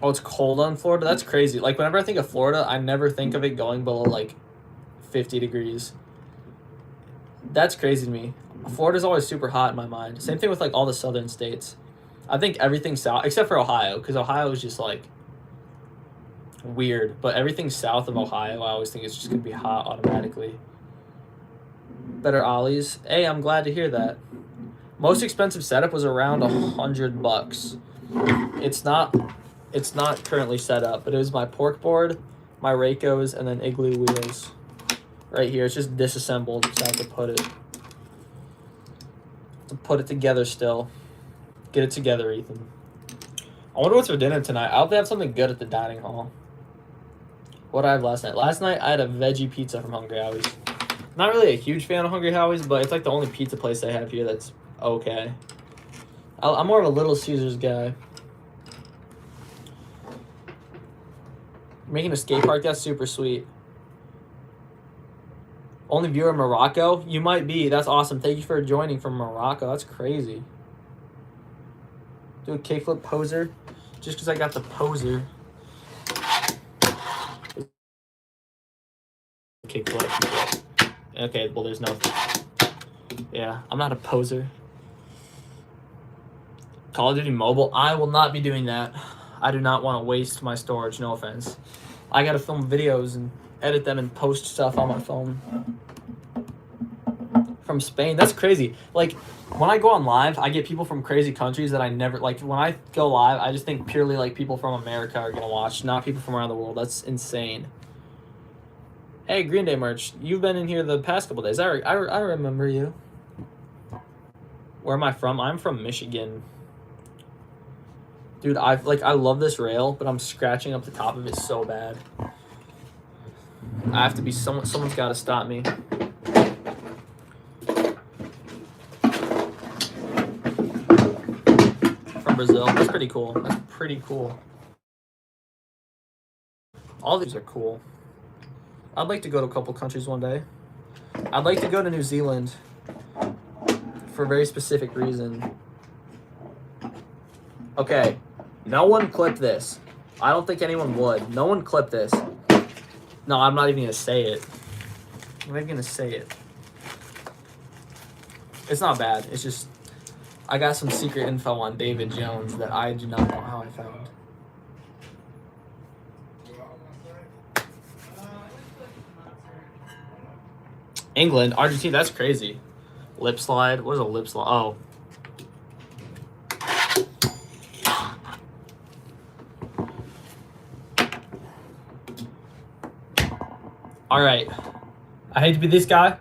Oh, it's cold on Florida? That's crazy. Like, whenever I think of Florida, I never think of it going below, like, 50 degrees. That's crazy to me. Florida's always super hot in my mind. Same thing with, like, all the southern states. I think everything south, except for Ohio, because Ohio is just, like, weird. But everything south of Ohio, I always think it's just going to be hot automatically. Better ollies. Hey, I'm glad to hear that. Most expensive setup was around $100. It's not currently set up, but it was my pork board, my Raycos, and then Igloo wheels. Right here, it's just disassembled, so I have to put it together still. Get it together, Ethan. I wonder what's for dinner tonight. I hope they have something good at the dining hall. What did I have last night? Last night, I had a veggie pizza from Hungry Howie's. Not really a huge fan of Hungry Howie's, but it's like the only pizza place they have here that's okay. I'm more of a Little Caesars guy. Making a skate park, that's super sweet. Only viewer in Morocco? You might be. That's awesome. Thank you for joining from Morocco. That's crazy. Do a kickflip poser. Just because I got the poser. Kickflip. Okay, well, there's no... Yeah, I'm not a poser. Call of Duty Mobile? I will not be doing that. I do not want to waste my storage, no offense. I gotta film videos and edit them and post stuff on my phone. From Spain, that's crazy. Like, when I go on live, I get people from crazy countries that I never, like, when I go live, I just think purely, like, people from America are gonna watch, not people from around the world. That's insane. Hey, Green Day merch, you've been in here the past couple days. I remember you. Where am I from? I'm from Michigan. Dude, I love this rail, but I'm scratching up the top of it so bad. I have to be someone's got to stop me. From Brazil. That's pretty cool. That's pretty cool. All these are cool. I'd like to go to a couple countries one day. I'd like to go to New Zealand for a very specific reason. Okay, no one clip this. I don't think anyone would. No one clip this. No, I'm not even going to say it. I'm not even going to say it. It's not bad. It's just, I got some secret info on David Jones that I do not know how I found. England, Argentina, that's crazy. Lip slide. What is a lip slide? Oh. All right. I hate to be this guy,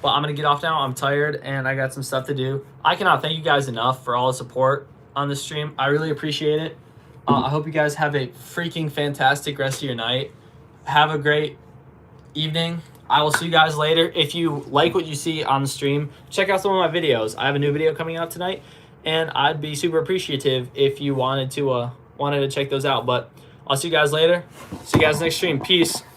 but I'm going to get off now. I'm tired and I got some stuff to do. I cannot thank you guys enough for all the support on this stream. I really appreciate it. I hope you guys have a freaking fantastic rest of your night. Have a great evening. I will see you guys later. If you like what you see on the stream, check out some of my videos. I have a new video coming out tonight, and I'd be super appreciative if you wanted to check those out. But I'll see you guys later. See you guys next stream. Peace.